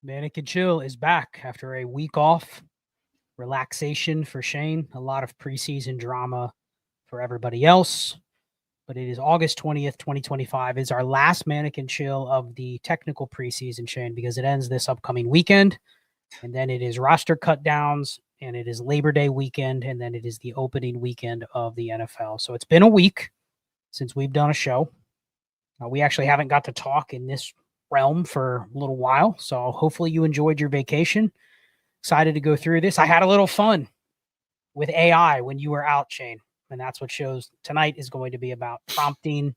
Manic and Chill is back after a week off. Relaxation for Shane. A lot of preseason drama for everybody else. But it is August 20th, 2025 is our last Manic and Chill of the technical preseason, Shane, because it ends this upcoming weekend. And then it is roster cut downs, and it is Labor Day weekend, and then it is the opening weekend of the NFL. So it's been a week since we've done a show. We actually haven't got to talk in this realm for a little while. So hopefully you enjoyed your vacation. Excited to go through this. I had a little fun with AI when you were out, Shane. And that's what shows tonight is going to be about, prompting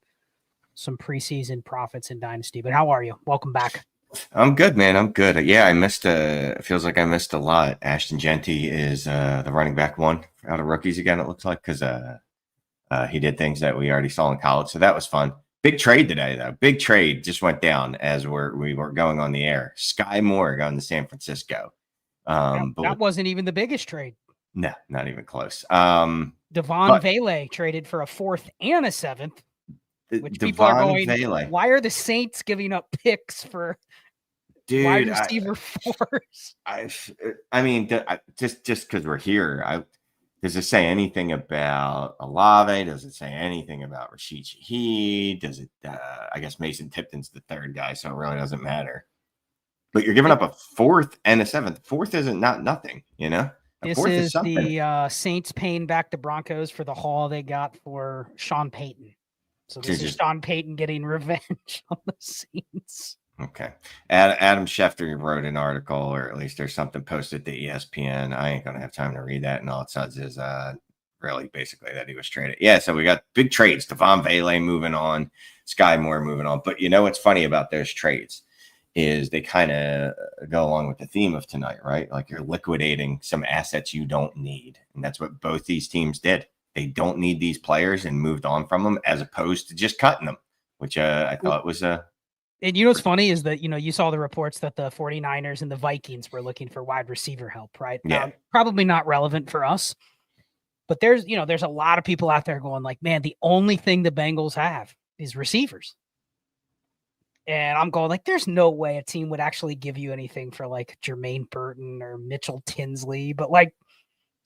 some preseason profits in Dynasty. But how are you? Welcome back. I'm good, man. I'm good. Yeah, it feels like I missed a lot. Ashton Genty is the running back one out of rookies again, it looks like, because he did things that we already saw in college. So that was fun. Big trade today, though. Big trade just went down as we were going on the air. Sky Moore going to San Francisco. That wasn't even the biggest trade. No, not even close. Devon Vele traded for a 4th and a 7th, which people are going, why are the Saints giving up picks for wide receiver 4s? I mean, just because we're here, does it say anything about Olave? Does it say anything about Rashid Shaheed? Does it? I guess Mason Tipton's the 3rd guy, so it really doesn't matter. But you're giving up a 4th and a 7th. 4th isn't nothing, you know? This is the Saints paying back the Broncos for the haul they got for Sean Payton. So this is Sean Payton getting revenge on the Saints. Okay. Adam Schefter wrote an article, or at least there's something posted to ESPN. I ain't going to have time to read that. And all it says is really basically that he was traded. Yeah, so we got big trades. Devon Vele moving on. Sky Moore moving on. But you know what's funny about those trades is they kind of go along with the theme of tonight, right? Like you're liquidating some assets you don't need. And that's what both these teams did. They don't need these players and moved on from them as opposed to just cutting them, which I thought was a... And you know what's funny is that, you saw the reports that the 49ers and the Vikings were looking for wide receiver help, right? Yeah. Probably not relevant for us. But there's a lot of people out there going like, man, the only thing the Bengals have is receivers. And I'm going like, there's no way a team would actually give you anything for like Jermaine Burton or Mitchell Tinsley. But like,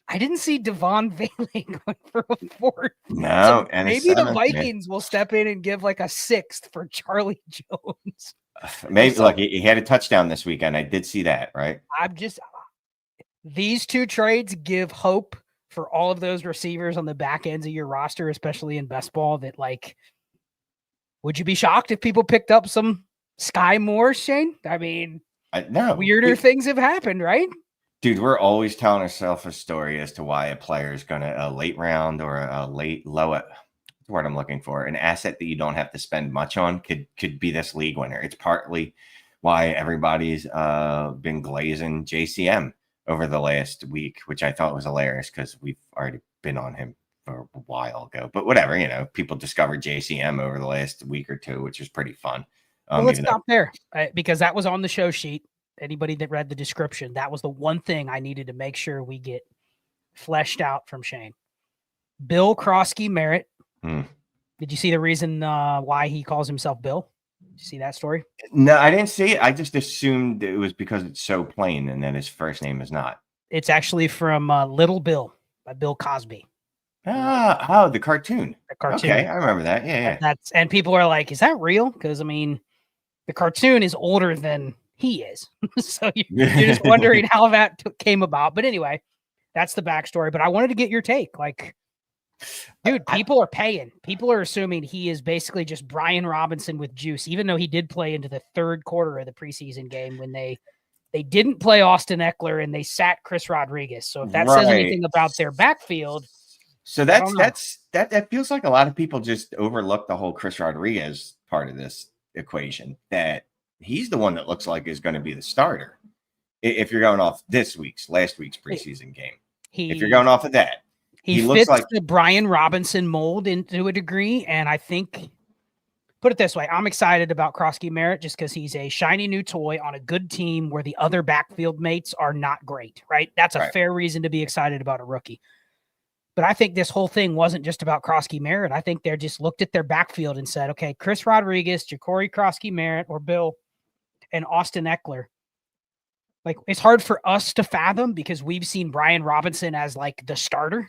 I didn't see Devon Vele going for a 4th. No, so and maybe the Vikings will step in and give like a 6th for Charlie Jones. Maybe look, he had a touchdown this weekend. I did see that, right? These two trades give hope for all of those receivers on the back ends of your roster, especially in best ball, that like, would you be shocked if people picked up some Sky Moore, Shane? I mean, no. Weirder things have happened, right? Dude, we're always telling ourselves a story as to why a player is going to a late round or a late low. That's what I'm looking for. An asset that you don't have to spend much on could be this league winner. It's partly why everybody's been glazing JCM over the last week, which I thought was hilarious because we've already been on him for a while ago. But whatever, people discovered JCM over the last week or two, which is pretty fun. Well, let's stop there because that was on the show sheet. Anybody that read the description, that was the one thing I needed to make sure we get fleshed out from Shane. Bill Croskey-Merritt. Did you see the reason why he calls himself Bill? Did you see that story? No, I didn't see it. I just assumed it was because it's so plain and then his first name is not. It's actually from Little Bill by Bill Cosby. The cartoon. The cartoon. Okay, I remember that. Yeah. And people are like, is that real? Because, I mean, the cartoon is older than he is. So you're just wondering how that came about. But anyway, that's the backstory. But I wanted to get your take. Like, dude, people are paying. People are assuming he is basically just Brian Robinson with juice, even though he did play into the 3rd quarter of the preseason game when they didn't play Austin Eckler and they sat Chris Rodriguez. So if that says anything about their backfield. So that feels like a lot of people just overlook the whole Chris Rodriguez part of this equation, that he's the one that looks like is going to be the starter. If you're going off last week's preseason game, if you're going off of that, he looks fits like the Brian Robinson mold to a degree. And I think, put it this way, I'm excited about Croskey-Merritt just because he's a shiny new toy on a good team where the other backfield mates are not great, right? That's a fair reason to be excited about a rookie. But I think this whole thing wasn't just about Croskey-Merritt. I think they just looked at their backfield and said, okay, Chris Rodriguez, Ja'Cory Croskey-Merritt, or Bill, and Austin Eckler. Like, it's hard for us to fathom because we've seen Brian Robinson as like the starter,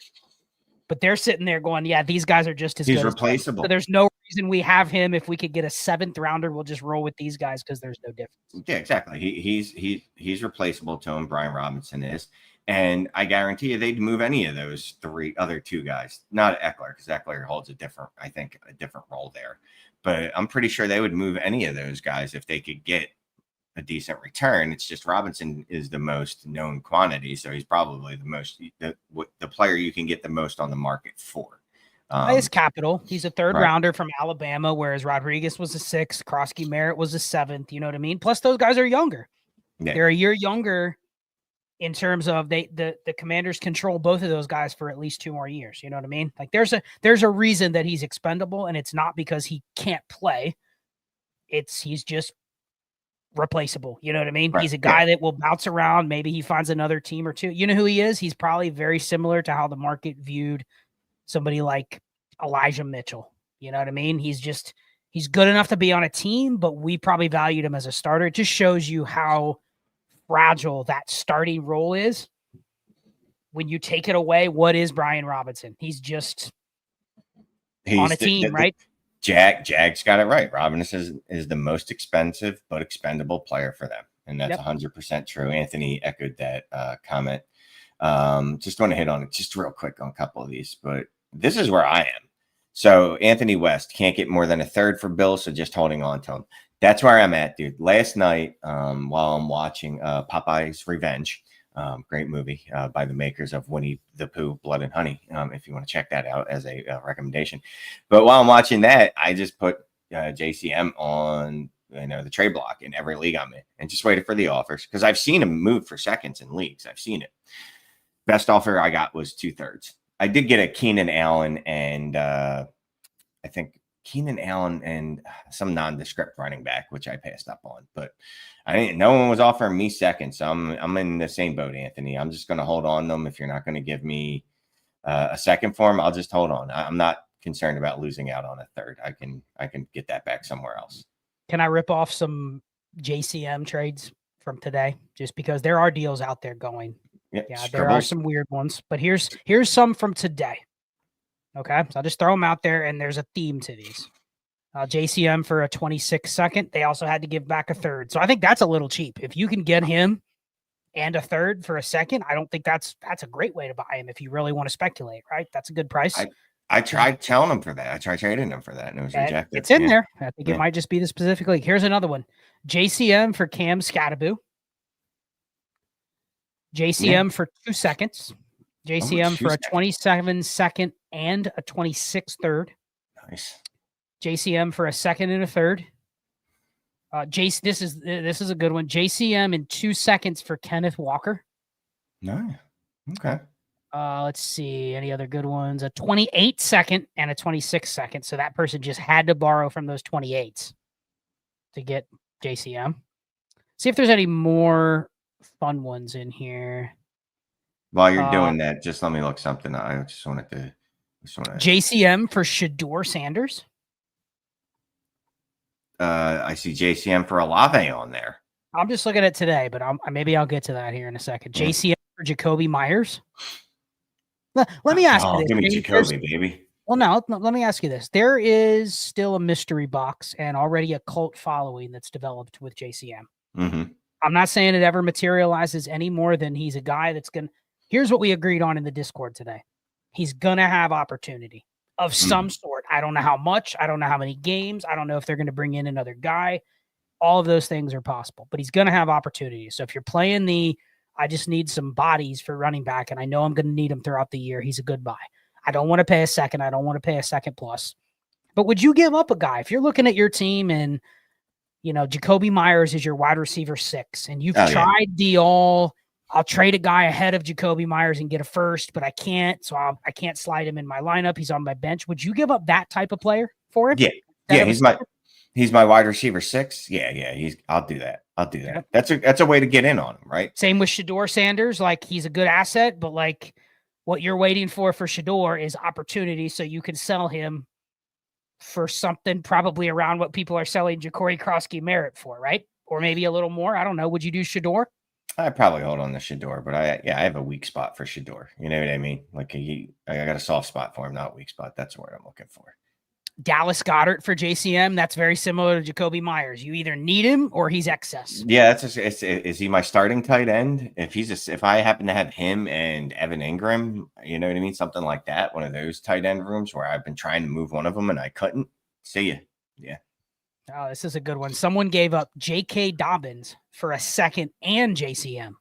but they're sitting there going, yeah, these guys are just as good. He's replaceable. So there's no reason we have him. If we could get a 7th rounder, we'll just roll with these guys because there's no difference. Yeah, exactly. He's replaceable to him. Brian Robinson is. And I guarantee you they'd move any of those other two guys, not Eckler, because Eckler holds a different role there. But I'm pretty sure they would move any of those guys if they could get a decent return. It's just Robinson is the most known quantity, so he's probably the player you can get the most on the market for. Highest capital. He's a 3rd rounder from Alabama, whereas Rodriguez was a 6th. Crosky Merritt was a 7th. You know what I mean? Plus, those guys are younger. Yeah. They're a year younger in terms of the Commanders control both of those guys for at least 2 more years. You know what I mean? Like there's a reason that he's expendable, and it's not because he can't play. He's just replaceable. You know what I mean? Right. He's a guy that will bounce around. Maybe he finds another team or two. You know who he is? He's probably very similar to how the market viewed somebody like Elijah Mitchell. You know what I mean? He's good enough to be on a team, but we probably valued him as a starter. It just shows you how fragile that starting role is. When you take it away, what is Brian Robinson? He's on a team, right? Jag's got it right. Robinson is the most expensive but expendable player for them, and that's 100% true. Anthony echoed that comment. Just want to hit on it just real quick on a couple of these, but this is where I am. So Anthony West can't get more than a 3rd for Bill, so just holding on to him. That's where I'm at, dude. Last night, while I'm watching Popeye's Revenge, great movie by the makers of Winnie the Pooh, Blood and Honey, if you want to check that out as a recommendation. But while I'm watching that, I just put JCM on the trade block in every league I'm in and just waited for the offers because I've seen him move for seconds in leagues. I've seen it. Best offer I got was 2/3. I did get a Keenan Allen and I think Keenan Allen and some nondescript running back, which I passed up on, but no one was offering me seconds. So I'm in the same boat, Anthony. I'm just going to hold on them. If you're not going to give me a second for him, I'll just hold on. I'm not concerned about losing out on a 3rd. I can get that back somewhere else. Can I rip off some JCM trades from today? Just because there are deals out there going. Yeah, there are some weird ones, but here's some from today. Okay, so I'll just throw them out there, and there's a theme to these. JCM for a 26 second. They also had to give back a 3rd. So I think that's a little cheap. If you can get him and a 3rd for a 2nd, I don't think that's a great way to buy him if you really want to speculate, right? That's a good price. I tried telling him for that. I tried trading him for that, and it was rejected. It's in there. I think it might just be the specific league. Here's another one. JCM for Cam Scattaboo. JCM for 2 seconds. JCM for a 27 second and a 26 third. Nice. JCM for a 2nd and a 3rd. This is a good one. JCM in 2 seconds for Kenneth Walker. No. Okay. Let's see. Any other good ones? A 28 second and a 26 second. So that person just had to borrow from those 28s to get JCM. See if there's any more fun ones in here. While you're doing that, just let me look something. I just wanted to. JCM for Shador Sanders. I see JCM for Olave on there. I'm just looking at today, but maybe I'll get to that here in a second. JCM for Jacoby Myers. Let me ask you this. Give me Jacoby, baby. Well, no, let me ask you this. There is still a mystery box and already a cult following that's developed with JCM. Mm-hmm. I'm not saying it ever materializes any more than he's a guy that's going to. Here's what we agreed on in the Discord today. He's going to have opportunity of some sort. I don't know how much. I don't know how many games. I don't know if they're going to bring in another guy. All of those things are possible, but he's going to have opportunities. So if you're playing I just need some bodies for running back, and I know I'm going to need him throughout the year, he's a good buy. I don't want to pay a 2nd. I don't want to pay a 2nd plus. But would you give up a guy? If you're looking at your team and, Jacoby Myers is your wide receiver 6, and you've tried I'll trade a guy ahead of Jacoby Myers and get a 1st, but I can't, so I can't slide him in my lineup. He's on my bench. Would you give up that type of player for him? Yeah, he's my wide receiver 6. Yeah, I'll do that. Yeah. That's a way to get in on him, right? Same with Shador Sanders. Like, he's a good asset, but like what you're waiting for Shador is opportunity, so you can sell him for something probably around what people are selling Croskey-Merritt for, right? Or maybe a little more. I don't know. Would you do Shador? I probably hold on to Shador, but I have a weak spot for Shador. You know what I mean? Like I got a soft spot for him, not a weak spot. That's what I'm looking for. Dallas Goedert for JCM. That's very similar to Jacoby Myers. You either need him or he's excess. Yeah, is he my starting tight end? If I happen to have him and Evan Ingram, you know what I mean? Something like that. One of those tight end rooms where I've been trying to move one of them and I couldn't. See ya. Yeah. Oh, this is a good one. Someone gave up J.K. Dobbins for a second and JCM.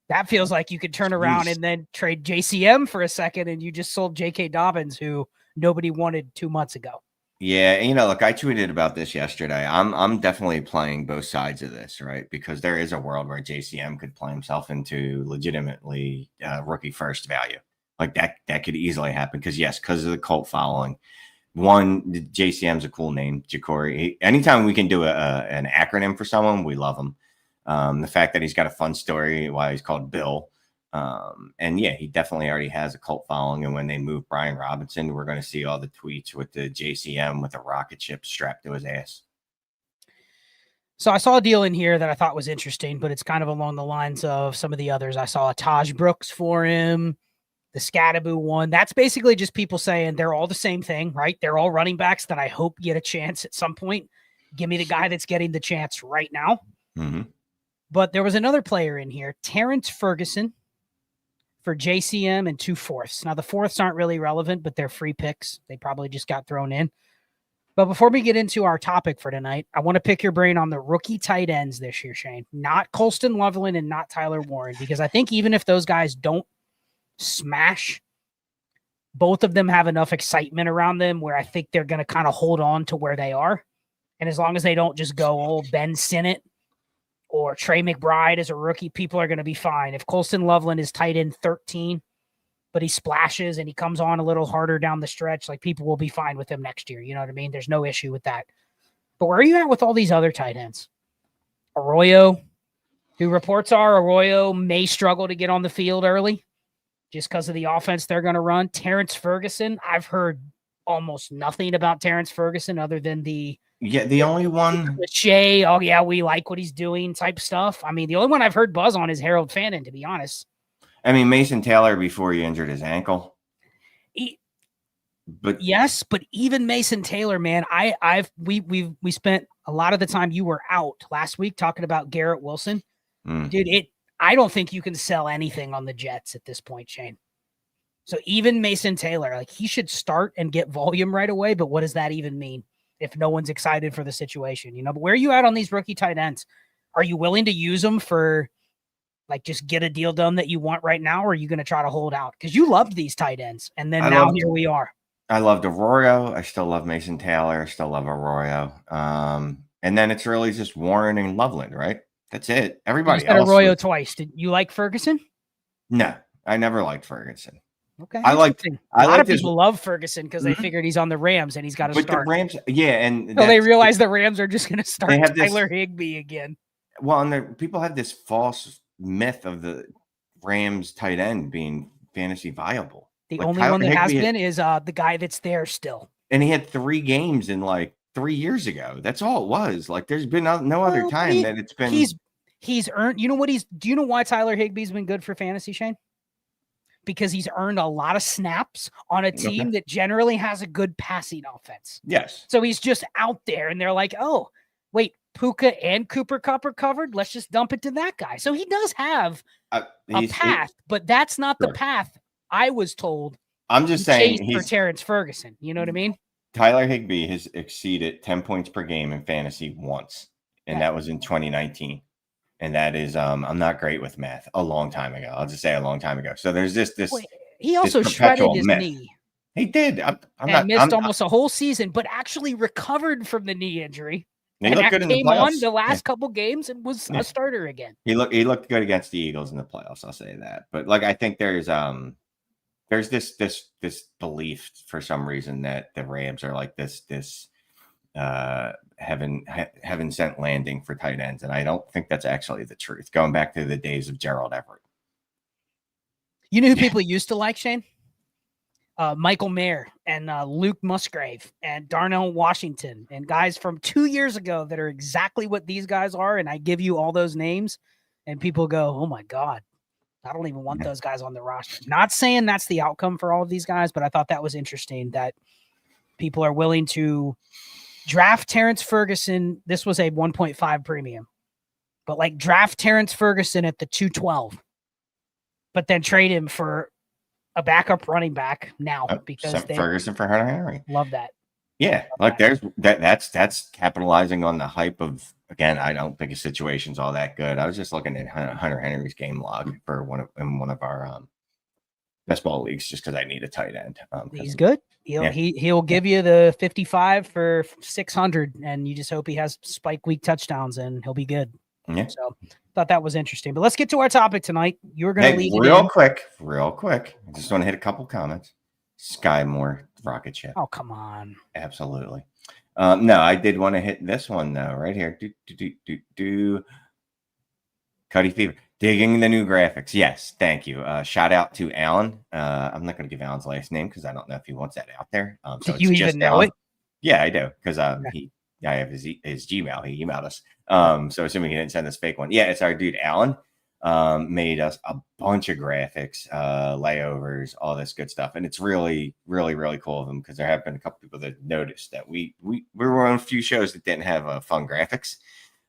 That feels like you could turn around and then trade JCM for a second, and you just sold J.K. Dobbins, who nobody wanted 2 months ago. Yeah, look, I tweeted about this yesterday. I'm definitely playing both sides of this, right? Because there is a world where JCM could play himself into legitimately rookie first value. Like that could easily happen because of the cult following. One, JCM's a cool name, Jacory. Anytime we can do an acronym for someone, we love him. The fact that he's got a fun story why he's called Bill. And yeah, he definitely already has a cult following. And when they move Brian Robinson, we're going to see all the tweets with the JCM with a rocket ship strapped to his ass. So I saw a deal in here that I thought was interesting, but it's kind of along the lines of some of the others. I saw a Taj Brooks for him, the Scadaboo one. That's basically just people saying they're all the same thing, right? They're all running backs that I hope get a chance at some point. Give me the guy that's getting the chance right now. Mm-hmm. But there was another player in here, Terrence Ferguson, for JCM and 2 fourths. Now, the fourths aren't really relevant, but they're free picks. They probably just got thrown in. But before we get into our topic for tonight, I want to pick your brain on the rookie tight ends this year, Shane. Not Colston Loveland and not Tyler Warren, because I think even if those guys don't smash, both of them have enough excitement around them where I think they're going to kind of hold on to where they are. And as long as they don't just go, oh, Ben Sinnott or Trey McBride as a rookie, people are going to be fine. If Colston Loveland is tight end 13, but he splashes and he comes on a little harder down the stretch, like people will be fine with him next year. You know what I mean? There's no issue with that. But where are you at with all these other tight ends? Arroyo, who reports are Arroyo may struggle to get on the field early just because of the offense they're going to run. Terrence Ferguson, I've heard almost nothing about Terrence Ferguson other than the only one cliche, oh yeah, we like what he's doing type stuff. I mean, the only one I've heard buzz on is Harold Fannin, to be honest. I mean, Mason Taylor before he injured his ankle. But even Mason Taylor, man, we spent a lot of the time you were out last week talking about Garrett Wilson. Dude, I don't think you can sell anything on the Jets at this point, Shane. So even Mason Taylor, like he should start and get volume right away. But what does that even mean if no one's excited for the situation? You know, but where are you at on these rookie tight ends? Are you willing to use them for like just get a deal done that you want right now? Or are you going to try to hold out? Because you loved these tight ends. And then here we are. I loved Arroyo. I still love Mason Taylor. I still love Arroyo. And then it's really just Warren and Loveland, right? That's it. Everybody else. Arroyo twice. Did you like Ferguson? No, I never liked Ferguson. Okay. A lot of people love Ferguson because they figured he's on the Rams and he's got to start. The Rams, yeah, and so they realize the Rams are just going to start Tyler Higbee again. Well, and people have this false myth of the Rams tight end being fantasy viable. The only one that has been is the guy that's there still. And he had 3 games in like 3 years ago. That's all it was. Like there's been no other time that it's been. He's earned. You know what do you know why Tyler Higbee's been good for fantasy, Shane? Because he's earned a lot of snaps on a team that generally has a good passing offense. Yes. So he's just out there and they're like, oh, wait, Puka and Cooper Kupp are covered. Let's just dump it to that guy. So he does have a path, but that's not the path I was told. I'm just saying he's for Terrence Ferguson. You know what I mean? Tyler Higbee has exceeded 10 points per game in fantasy once, and that was in 2019. And that is, I'm not great with math. A long time ago, I'll just say a long time ago. So there's this. He also shredded his knee. He did. Missed almost a whole season, but actually recovered from the knee injury. He looked good in the playoffs. Came on the last couple games and was a starter again. He looked good against the Eagles in the playoffs. I'll say that. But like I think there's this belief for some reason that the Rams are like this heaven sent landing for tight ends, and I don't think that's actually the truth. Going back to the days of Gerald Everett. You know who people used to like, Shane? Michael Mayer and Luke Musgrave and Darnell Washington and guys from 2 years ago that are exactly what these guys are. And I give you all those names and people go, oh my God, I don't even want those guys on the roster. Not saying that's the outcome for all of these guys, but I thought that was interesting that people are willing to draft Terrence Ferguson. This was a 1.5 premium, but like draft Terrence Ferguson at the 212, but then trade him for a backup running back now because they Ferguson for Hunter Henry. Love that. Yeah, like there's that's capitalizing on the hype of, again, I don't think his situation's all that good. I was just looking at Hunter Henry's game log for one of our best ball leagues just because I need a tight end. He's good. He'll give you the 55 for 600, and you just hope he has spike week touchdowns, and he'll be good. Yeah. So thought that was interesting. But let's get to our topic tonight. You're going to lead real quick. I just want to hit a couple comments. Sky Moore rocket ship. Oh, come on. Absolutely. No, I did want to hit this one though, right here. Cuddy Fever. Digging the new graphics. Yes, thank you. Shout out to Alan. I'm not going to give Alan's last name because I don't know if he wants that out there. So do you even know it? Yeah, I do because I have his Gmail. He emailed us. So assuming he didn't send this fake one. Yeah, it's our dude Alan. Made us a bunch of graphics, layovers, all this good stuff, and it's really, really, really cool of them because there have been a couple people that noticed that we were on a few shows that didn't have fun graphics.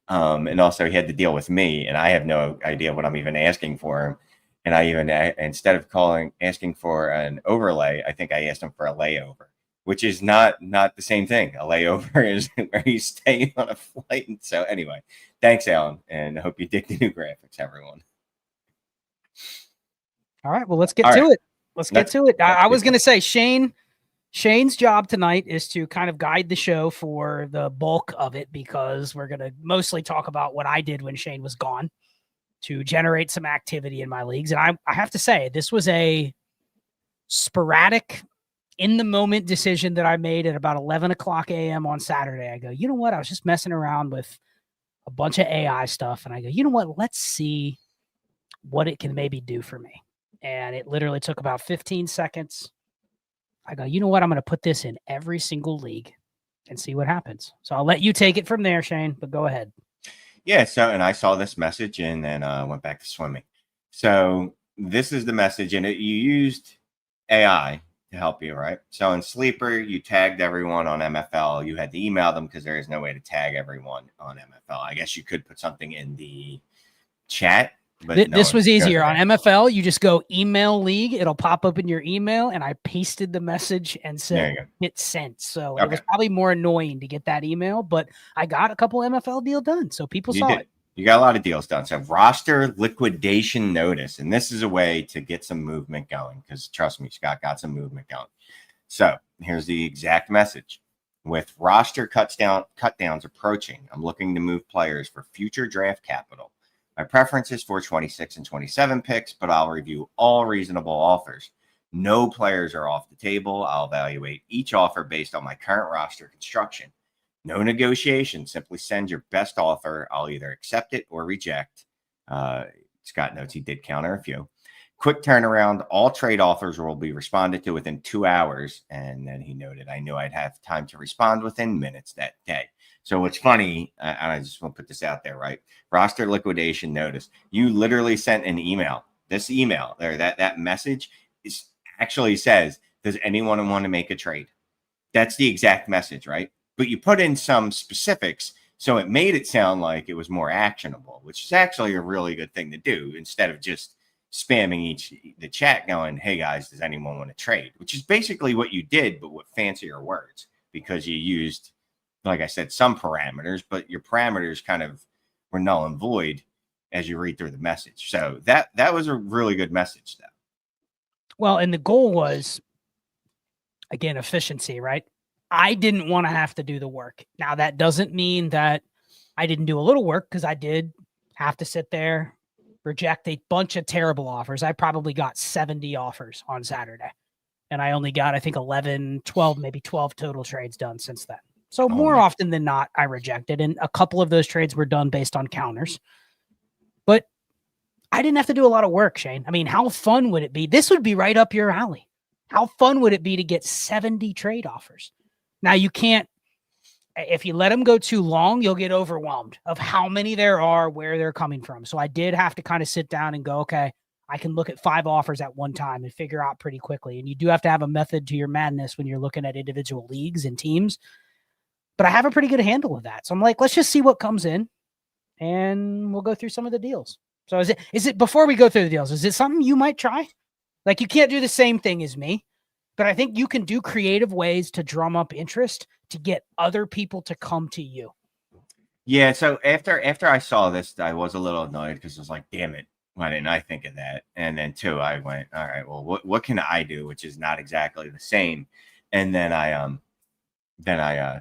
And also he had to deal with me, and I have no idea what I'm even asking for him. And I even, instead of asking for an overlay, I think I asked him for a layover, which is not the same thing. A layover is where you stay on a flight. And so anyway, thanks, Alan, and I hope you dig the new graphics, everyone. All right, well, let's get to it. Let's get to it. I was going to say, Shane's job tonight is to kind of guide the show for the bulk of it because we're going to mostly talk about what I did when Shane was gone to generate some activity in my leagues. And I have to say, this was a sporadic, in-the-moment decision that I made at about 11 o'clock a.m. on Saturday. I go, you know what? I was just messing around with a bunch of AI stuff. And I go, you know what? Let's see what it can maybe do for me. And it literally took about 15 seconds. I go, you know what? I'm going to put this in every single league and see what happens. So I'll let you take it from there, Shane, but go ahead. Yeah. So, and I saw this message and then went back to swimming. So this is the message, and you used AI to help you, right? So in Sleeper, you tagged everyone on MFL. You had to email them because there is no way to tag everyone on MFL. I guess you could put something in the chat. But this was easier on MFL. You just go email league. It'll pop up in your email, and I pasted the message and said hit sent. So it was probably more annoying to get that email, but I got a couple MFL deal done. So people saw it. You got a lot of deals done. So roster liquidation notice, and this is a way to get some movement going because trust me, Scott got some movement going. So here's the exact message. With roster cutdowns approaching, I'm looking to move players for future draft capital. My preference is for 26 and 27 picks, but I'll review all reasonable offers. No players are off the table. I'll evaluate each offer based on my current roster construction. No negotiation. Simply send your best offer. I'll either accept it or reject. Scott notes he did counter a few. Quick turnaround. All trade offers will be responded to within 2 hours. And then he noted, I knew I'd have time to respond within minutes that day. So what's funny, and I just want to put this out there, right? Roster liquidation notice. You literally sent an email. This email there, that message actually says, does anyone want to make a trade? That's the exact message, right? But you put in some specifics, so it made it sound like it was more actionable, which is actually a really good thing to do instead of just spamming the chat going, hey guys, does anyone want to trade? Which is basically what you did, but with fancier words, because you used, like I said, some parameters, but your parameters kind of were null and void as you read through the message. So that was a really good message, though. Well, and the goal was, again, efficiency, right? I didn't want to have to do the work. Now, that doesn't mean that I didn't do a little work, because I did have to sit there, reject a bunch of terrible offers. I probably got 70 offers on Saturday, and I only got, I think, 11, 12, maybe 12 total trades done since then. So more often than not, I rejected, and a couple of those trades were done based on counters. But I didn't have to do a lot of work, Shane. I mean, how fun would it be? This would be right up your alley. How fun would it be to get 70 trade offers? Now, you can't, if you let them go too long, you'll get overwhelmed of how many there are, where they're coming from. So I did have to kind of sit down and go, okay, I can look at 5 offers at one time and figure out pretty quickly. And you do have to have a method to your madness when you're looking at individual leagues and teams. But I have a pretty good handle of that. So I'm like, let's just see what comes in and we'll go through some of the deals. So is it before we go through the deals, is it something you might try? Like, you can't do the same thing as me, but I think you can do creative ways to drum up interest to get other people to come to you. Yeah. So after I saw this, I was a little annoyed because I was like, damn it, why didn't I think of that? And then 2, I went, all right, well, what can I do, which is not exactly the same. And then I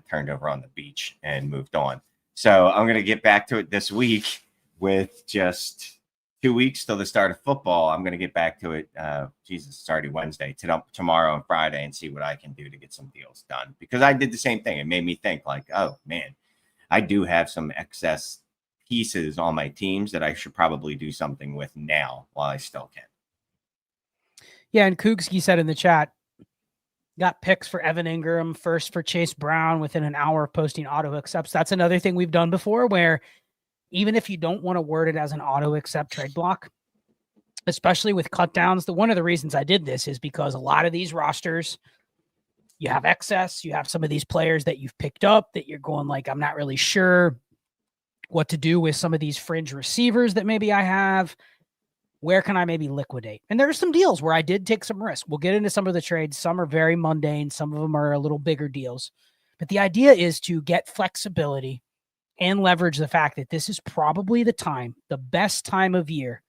turned over on the beach and moved on. So I'm going to get back to it this week with just 2 weeks till the start of football. I'm going to get back to it. It's already Wednesday, tomorrow and Friday, and see what I can do to get some deals done, because I did the same thing. It made me think like, oh man, I do have some excess pieces on my teams that I should probably do something with now while I still can. Yeah. And Koogski said in the chat, got picks for Evan Ingram, first for Chase Brown within an hour of posting auto accepts. That's another thing we've done before, where even if you don't want to word it as an auto accept trade block, especially with cut downs, one of the reasons I did this is because a lot of these rosters, you have excess, you have some of these players that you've picked up that you're going like, I'm not really sure what to do with some of these fringe receivers that maybe I have. Where can I maybe liquidate? And there are some deals where I did take some risk. We'll get into some of the trades. Some are very mundane. Some of them are a little bigger deals. But the idea is to get flexibility and leverage the fact that this is probably the best time of year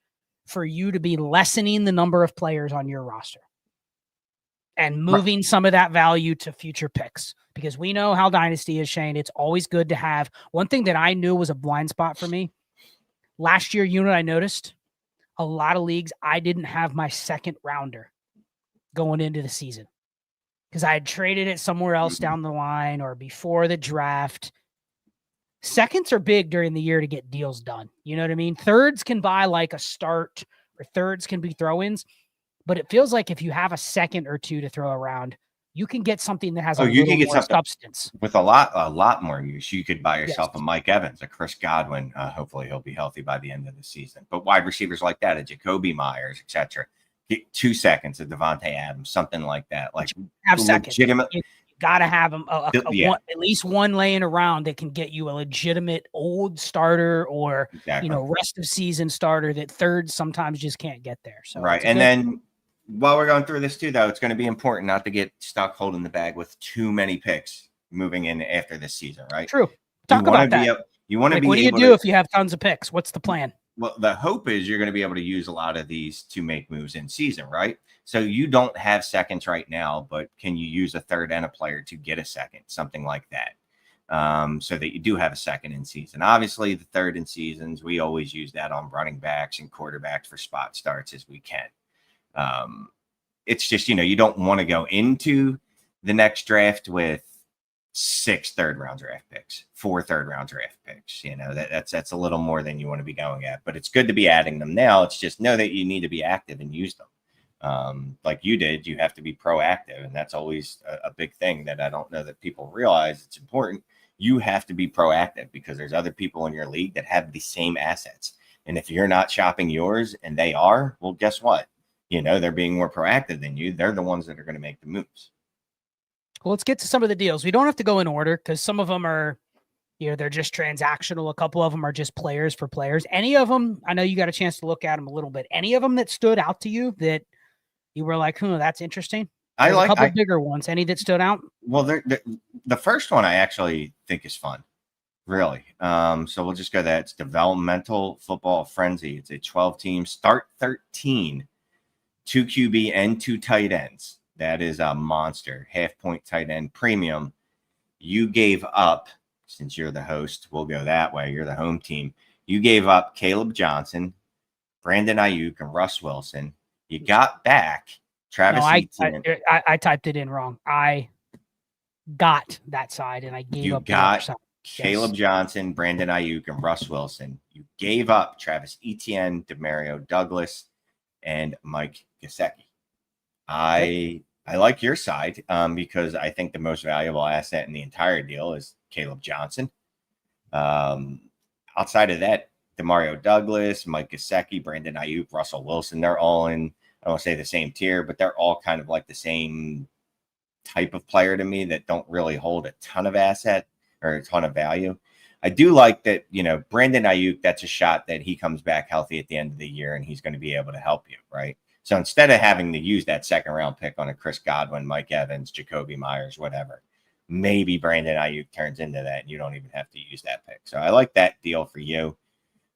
for you to be lessening the number of players on your roster and moving some of that value to future picks. Because we know how Dynasty is, Shane. It's always good to have. One thing that I knew was a blind spot for me last year, I noticed a lot of leagues, I didn't have my second rounder going into the season because I had traded it somewhere else down the line or before the draft. Seconds are big during the year to get deals done. You know what I mean? Thirds can buy like a start, or thirds can be throw-ins, but it feels like if you have a second or two to throw around, you can get something that has a little more substance. With a lot more use. You could buy yourself a Mike Evans, a Chris Godwin. Hopefully he'll be healthy by the end of the season. But wide receivers like that, a Jacoby Myers, etc. Get 2 seconds, a Devontae Adams, something like that. Like, have seconds. You got to have them at least one laying around that can get you a legitimate old starter or rest of season starter that thirds sometimes just can't get there. So right, and then while we're going through this too, though, it's going to be important not to get stuck holding the bag with too many picks moving in after this season, right? True. Talk about that. You want to be what do you do if you have tons of picks? What's the plan? Well, the hope is you're going to be able to use a lot of these to make moves in season, right? So you don't have seconds right now, but can you use a third and a player to get a second, something like that, so that you do have a second in season? Obviously, the third in seasons, we always use that on running backs and quarterbacks for spot starts as we can. It's just, you don't want to go into the next draft with 6 third-round draft picks, 4 third-round draft picks. That's a little more than you want to be going at, but it's good to be adding them now. It's just know that you need to be active and use them. Like you did, you have to be proactive, and that's always a big thing that I don't know that people realize. It's important. You have to be proactive because there's other people in your league that have the same assets, and if you're not shopping yours and they are, well, guess what? They're being more proactive than you. They're the ones that are going to make the moves. Well, let's get to some of the deals. We don't have to go in order because some of them are, they're just transactional. A couple of them are just players for players. Any of them, I know you got a chance to look at them a little bit. Any of them that stood out to you that you were like, that's interesting? There's a couple bigger ones. Any that stood out? Well, the first one I actually think is fun. Really. So we'll just go that. It's Developmental Football Frenzy. It's a 12-team start 13. 2 QB and 2 tight ends. That is a monster. Half-point tight end premium. You gave up, since you're the host, we'll go that way. You're the home team. You gave up Caleb Johnson, Brandon Ayuk, and Russ Wilson. You got back Travis Etienne. I typed it in wrong. I got that side, and I gave up the other side. Caleb Johnson, Brandon Ayuk, and Russ Wilson. You gave up Travis Etienne, Demario Douglas, and Mike Gesicki. I like your side because I think the most valuable asset in the entire deal is Caleb Johnson. Outside of that, Demario Douglas, Mike Gesicki, Brandon Ayuk, Russell Wilson, they're all in, I don't want to say the same tier, but they're all kind of like the same type of player to me that don't really hold a ton of asset or a ton of value. I do like that, Brandon Ayuk, that's a shot that he comes back healthy at the end of the year and he's going to be able to help you, right? So instead of having to use that second round pick on a Chris Godwin, Mike Evans, Jacoby Myers, whatever, maybe Brandon Ayuk turns into that and you don't even have to use that pick. So I like that deal for you.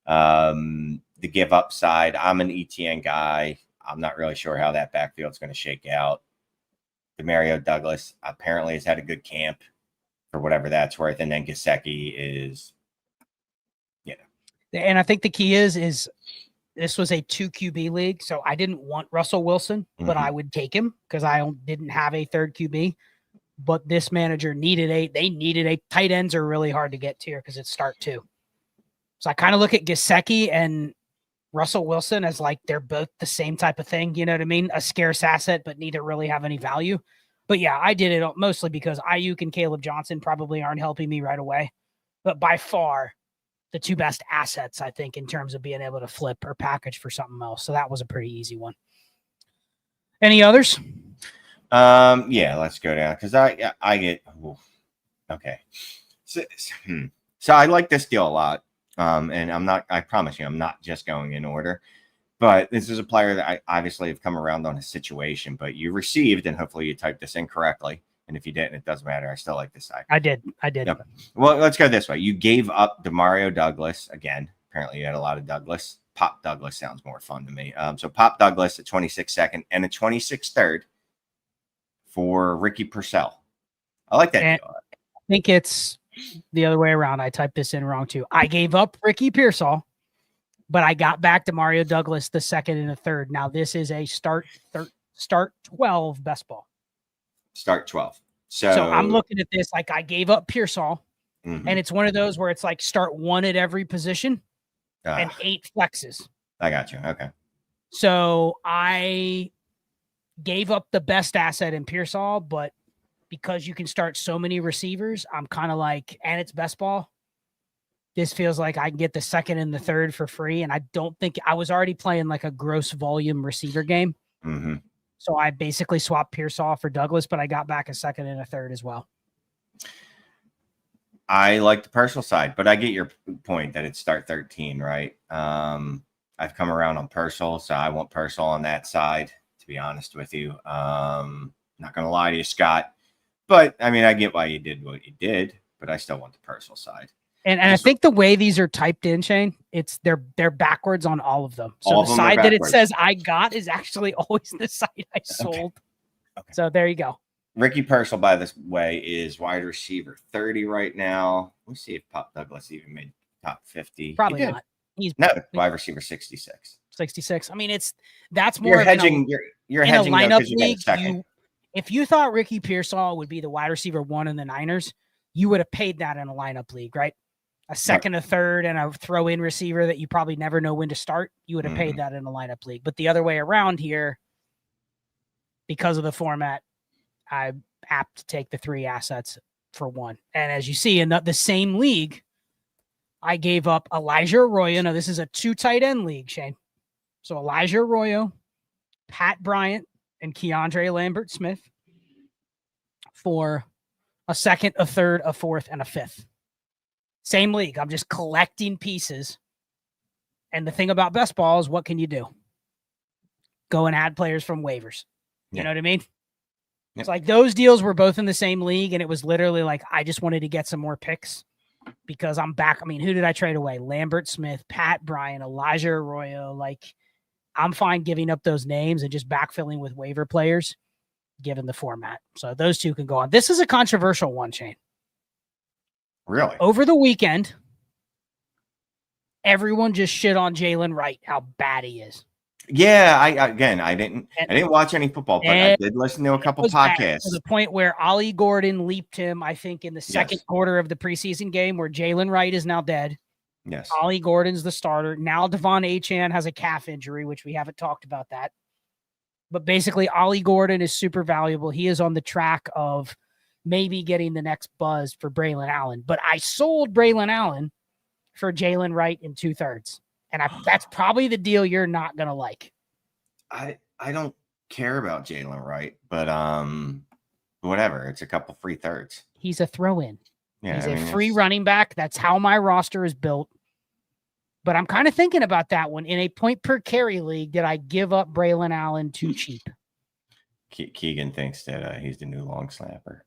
The give up side, I'm an ETN guy. I'm not really sure how that backfield's going to shake out. Demario Douglas apparently has had a good camp for whatever that's worth. And then Gesicki is, And I think the key is this was a 2 QB league. So I didn't want Russell Wilson, but I would take him because I didn't have a third QB. But this manager needed a tight ends are really hard to get to here because it's start 2. So I kind of look at Gesicki and Russell Wilson as like they're both the same type of thing. You know what I mean? A scarce asset, but neither really have any value. But yeah, I did it mostly because Ayuk and Caleb Johnson probably aren't helping me right away. But by far, the 2 best assets, I think, in terms of being able to flip or package for something else. So that was a pretty easy one. Any others? Yeah, let's go down because I get okay. So I like this deal a lot. And I promise you, I'm not just going in order, but this is a player that I obviously have come around on a situation, but you received, and hopefully you typed this in correctly. And if you didn't, it doesn't matter. I still like this side. I did. Yep. Well, let's go this way. You gave up Demario Douglas again. Apparently you had a lot of Douglas. Pop Douglas sounds more fun to me. So Pop Douglas at 26 second and a 26 third for Ricky Purcell. I like that deal. I think it's the other way around. I typed this in wrong too. I gave up Ricky Pearsall, but I got back to Mario Douglas the second and the third. Now this is a start 12 best ball. Start 12. So I'm looking at this like I gave up Pearsall, and it's one of those where it's like start 1 at every position and 8 flexes. I got you. Okay. So I gave up the best asset in Pearsall, but because you can start so many receivers, I'm kind of like, and it's best ball. This feels like I can get the second and the third for free. And I don't think I was already playing like a gross volume receiver game. So I basically swapped Pearsall for Douglas, but I got back a second and a third as well. I like the personal side, but I get your point that it's start 13, right? I've come around on Purcell, so I want Purcell on that side, to be honest with you. Not going to lie to you, Scott. But, I mean, I get why you did what you did, but I still want the Purcell side. And I think the way these are typed in, Shane, they're backwards on all of them. So the side that it says I got is actually always the side I sold. Okay. So there you go. Ricky Purcell, by the way, is wide receiver 30 right now. Let's see if Pop Douglas even made top 50. Probably not. He's wide receiver 66. 66. I mean, that's more you're hedging. You're hedging a lineup league. If you thought Ricky Pearsall would be the wide receiver 1 in the Niners, you would have paid that in a lineup league, right? A second, a third, and a throw-in receiver that you probably never know when to start. You would have paid that in a lineup league. But the other way around here, because of the format, I'm apt to take the 3 assets for 1. And as you see in the same league, I gave up Elijah Arroyo. Now, this is a 2 tight end league, Shane. So Elijah Arroyo, Pat Bryant, and Keandre Lambert-Smith for a second, a third, a fourth, and a fifth. Same league. I'm just collecting pieces. And the thing about best ball is what can you do? Go and add players from waivers. You know what I mean? It's like those deals were both in the same league, and it was literally like I just wanted to get some more picks because I'm back. I mean, who did I trade away? Lambert-Smith, Pat Bryant, Elijah Arroyo. Like, I'm fine giving up those names and just backfilling with waiver players given the format. So those 2 can go on. This is a controversial one, Shane. Really? Over the weekend, everyone just shit on Jalen Wright, how bad he is. Yeah, I didn't watch any football, but I did listen to a couple podcasts. To the point where Ollie Gordon leaped him, I think, in the second quarter of the preseason game where Jalen Wright is now dead. Yes. Ollie Gordon's the starter. Now Devon Achane has a calf injury, which we haven't talked about that. But basically, Ollie Gordon is super valuable. He is on the track of maybe getting the next buzz for Braylon Allen. But I sold Braylon Allen for Jalen Wright in 2/3. And that's probably the deal you're not going to like. I don't care about Jalen Wright, but whatever. It's a couple free thirds. He's a throw-in. Yeah, He's a free running back. That's how my roster is built. But I'm kind of thinking about that one. In a point per carry league, did I give up Braylon Allen too cheap? Keegan thinks that he's the new long snapper.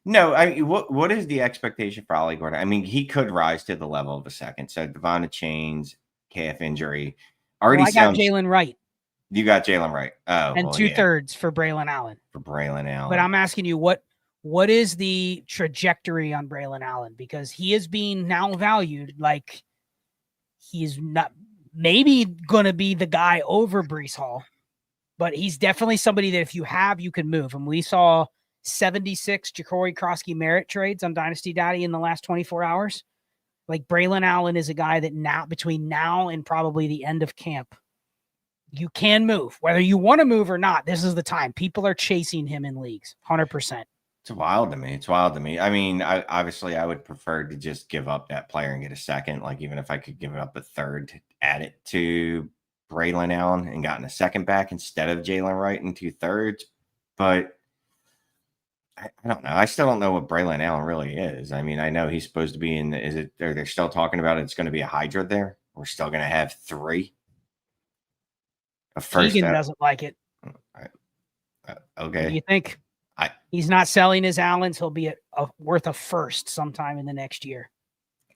No, what is the expectation for Ollie Gordon? I mean, he could rise to the level of a second. So Devon Chains, calf injury. I got Jalen Wright. You got Jalen Wright. Oh, and 2/3 for Braylon Allen. For Braylon Allen. But I'm asking you, what is the trajectory on Braylon Allen? Because he is being now valued like he's not maybe going to be the guy over Breece Hall, but he's definitely somebody that if you have, you can move. And we saw 76 Croskey-Merritt trades on Dynasty Daddy in the last 24 hours. Like Braylon Allen is a guy that now between now and probably the end of camp, you can move. Whether you want to move or not, this is the time. People are chasing him in leagues, 100%. It's wild to me. I mean, obviously I would prefer to just give up that player and get a second. Like even if I could give up a third to add it to Braylon Allen and gotten a second back instead of Jalen Wright in 2/3. But I don't know. I still don't know what Braylon Allen really is. I mean, I know he's supposed to be in. They're still talking about it's going to be a Hydra there. We're still going to have 3. Keegan doesn't like it. Okay. What do you think? He's not selling his Allens. He'll be worth a first sometime in the next year.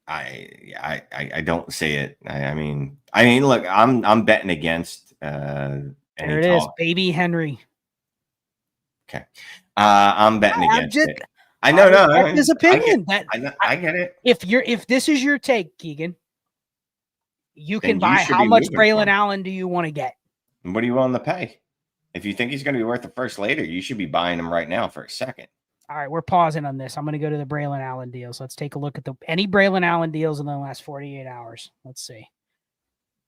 I don't see it. I mean, look, I'm betting against. There it is, baby Henry. Okay, I'm betting against it. I know, no, his opinion. I get it. If this is your take, Keegan, you can buy. How much Braylon Allen do you want to get? What are you willing to pay? If you think he's going to be worth the first later, you should be buying him right now for a second. All right, we're pausing on this. I'm going to go to the Braylon Allen deals. Let's take a look at any Braylon Allen deals in the last 48 hours. Let's see.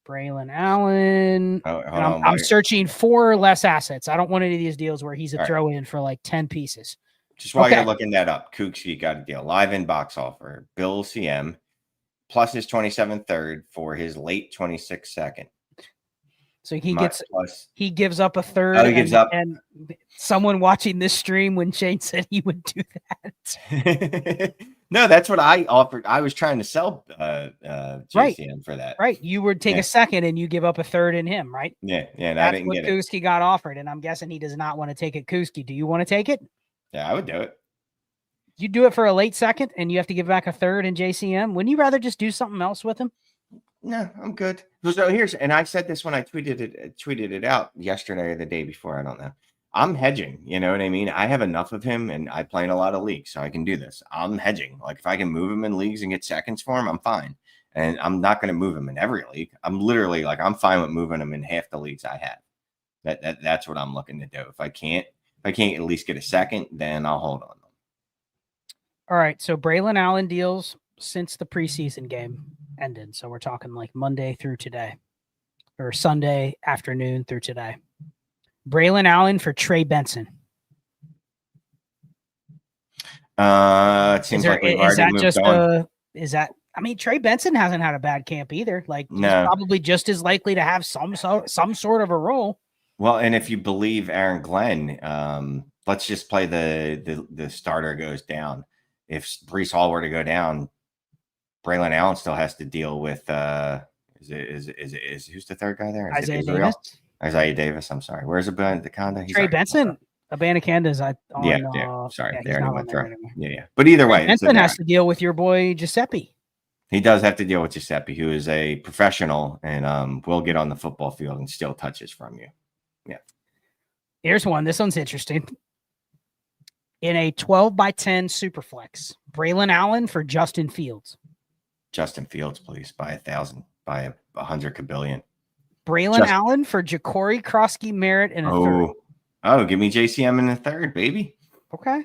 Braylon Allen. I'm searching 4 or less assets. I don't want any of these deals where he's a throw-in for like 10 pieces. Just while you're looking that up, Kooksy got a deal. Live inbox offer. Bill CM plus his 27 third for his late 26 second. So he gives up a third. Oh, he gives up. And someone watching this stream when Shane said he would do that. No, that's what I offered. I was trying to sell JCM for that. Right. You would take a second and you give up a third in him, right? Yeah. And that's I didn't get it. Croskey got offered, and I'm guessing he does not want to take it. Croskey, do you want to take it? Yeah, I would do it. You do it for a late second and you have to give back a third in JCM. Wouldn't you rather just do something else with him? No, I'm good. So and I said this when I tweeted it out yesterday or the day before. I don't know. I'm hedging. You know what I mean? I have enough of him and I play in a lot of leagues, so I can do this. I'm hedging. Like if I can move him in leagues and get seconds for him, I'm fine. And I'm not going to move him in every league. I'm literally like, I'm fine with moving him in half the leagues I have. That's what I'm looking to do. If I can't at least get a second, then I'll hold on them. All right. So Braylon Allen deals since the preseason game ended. So we're talking like Monday through today or Sunday afternoon through today. Braylon Allen for Trey Benson. It seems like we've already moved on. I mean, Trey Benson hasn't had a bad camp either. Like he's probably just as likely to have some sort of a role. Well, and if you believe Aaron Glenn, let's just play the starter goes down. If Breece Hall were to go down, Braylon Allen still has to deal with who's the third guy there? Isaiah Davis. Isaiah Davis. I'm sorry. Where's Abanikanda? Trey Benson. Abanikanda's on. Yeah. Sorry, they already went through. Yeah. But either way, Benson has to deal with your boy Giuseppe. He does have to deal with Giuseppe, who is a professional and will get on the football field and steal touches from you. Yeah. Here's one. This one's interesting. In a 12x10 superflex, Braylon Allen for Justin Fields. Justin Fields, please. By 1,000, by 100 kabillion. Braylon Allen for Croskey-Merritt in a third. Oh, give me JCM in the third, baby. Okay.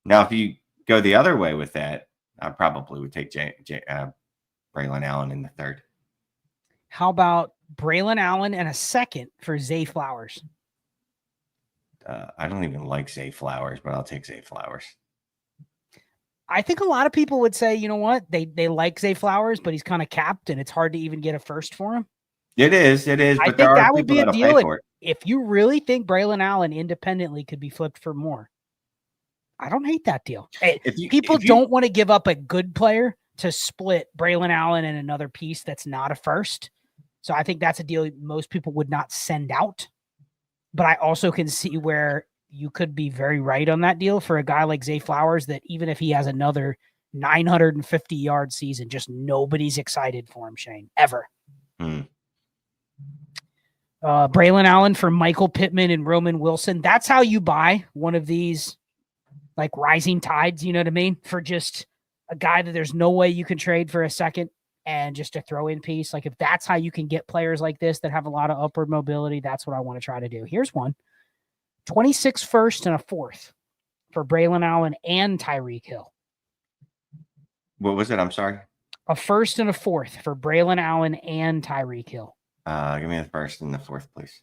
Now, if you go the other way with that, I probably would take Braylon Allen in the third. How about Braylon Allen and a second for Zay Flowers? I don't even like Zay Flowers, but I'll take Zay Flowers. I think a lot of people would say, you know what, they like Zay Flowers, but he's kind of capped, and it's hard to even get a first for him. It is, I but there think are that would people be a that'll deal pay for it. if you really think Braylon Allen independently could be flipped for more. I don't hate that deal. People don't want to give up a good player to split Braylon Allen and another piece that's not a first. So I think that's a deal most people would not send out. But I also can see where you could be very right on that deal for a guy like Zay Flowers, that even if he has another 950-yard season, just nobody's excited for him, Shane, ever. Braylon Allen for Michael Pittman and Roman Wilson. That's how you buy one of these like rising tides, you know what I mean? For just a guy that there's no way you can trade for a second and just a throw-in piece. Like if that's how you can get players like this that have a lot of upward mobility, that's what I want to try to do. Here's one. 26 first and a fourth for Braylon Allen and Tyreek Hill. What was it? I'm sorry. A first and a fourth for Braylon Allen and Tyreek Hill. Give me the first and the fourth, please.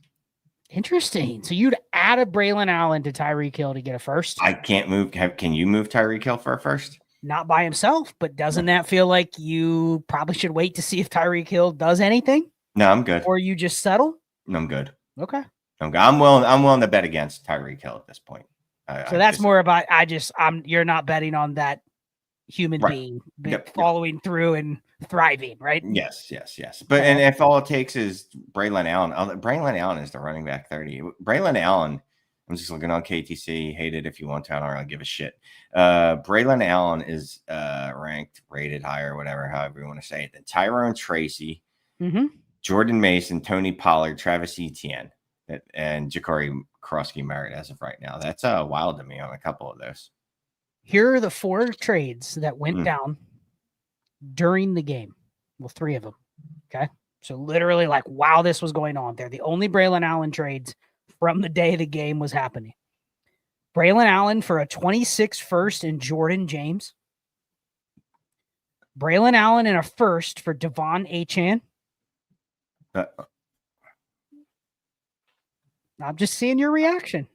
Interesting. So you'd add a Braylon Allen to Tyreek Hill to get a first? I can't move. Can you move Tyreek Hill for a first? Not by himself, but doesn't that feel like you probably should wait to see if Tyreek Hill does anything? No, I'm good. Or you just settle? No, I'm good. Okay. I'm willing to bet against Tyreek Hill at this point. So that's more about you're not betting on that human being following through and thriving, right? Yes. But and if all it takes is Braylon Allen is the running back 30. Braylon Allen, I'm just looking on KTC. Hate it if you want to. I don't really give a shit. Braylon Allen is ranked, rated higher, whatever, however you want to say it, than Tyrone Tracy, Jordan Mason, Tony Pollard, Travis Etienne, and Ja'Cory Croskey-Merritt as of right now. That's wild to me on a couple of those. Here are the 4 trades that went down during the game. Well, 3 of them. Okay. So literally like while this was going on, they're the only Braylon Allen trades from the day the game was happening. Braylon Allen for a 26 first and Jordan James. Braylon Allen and a first for Devon Achane. I'm just seeing your reaction.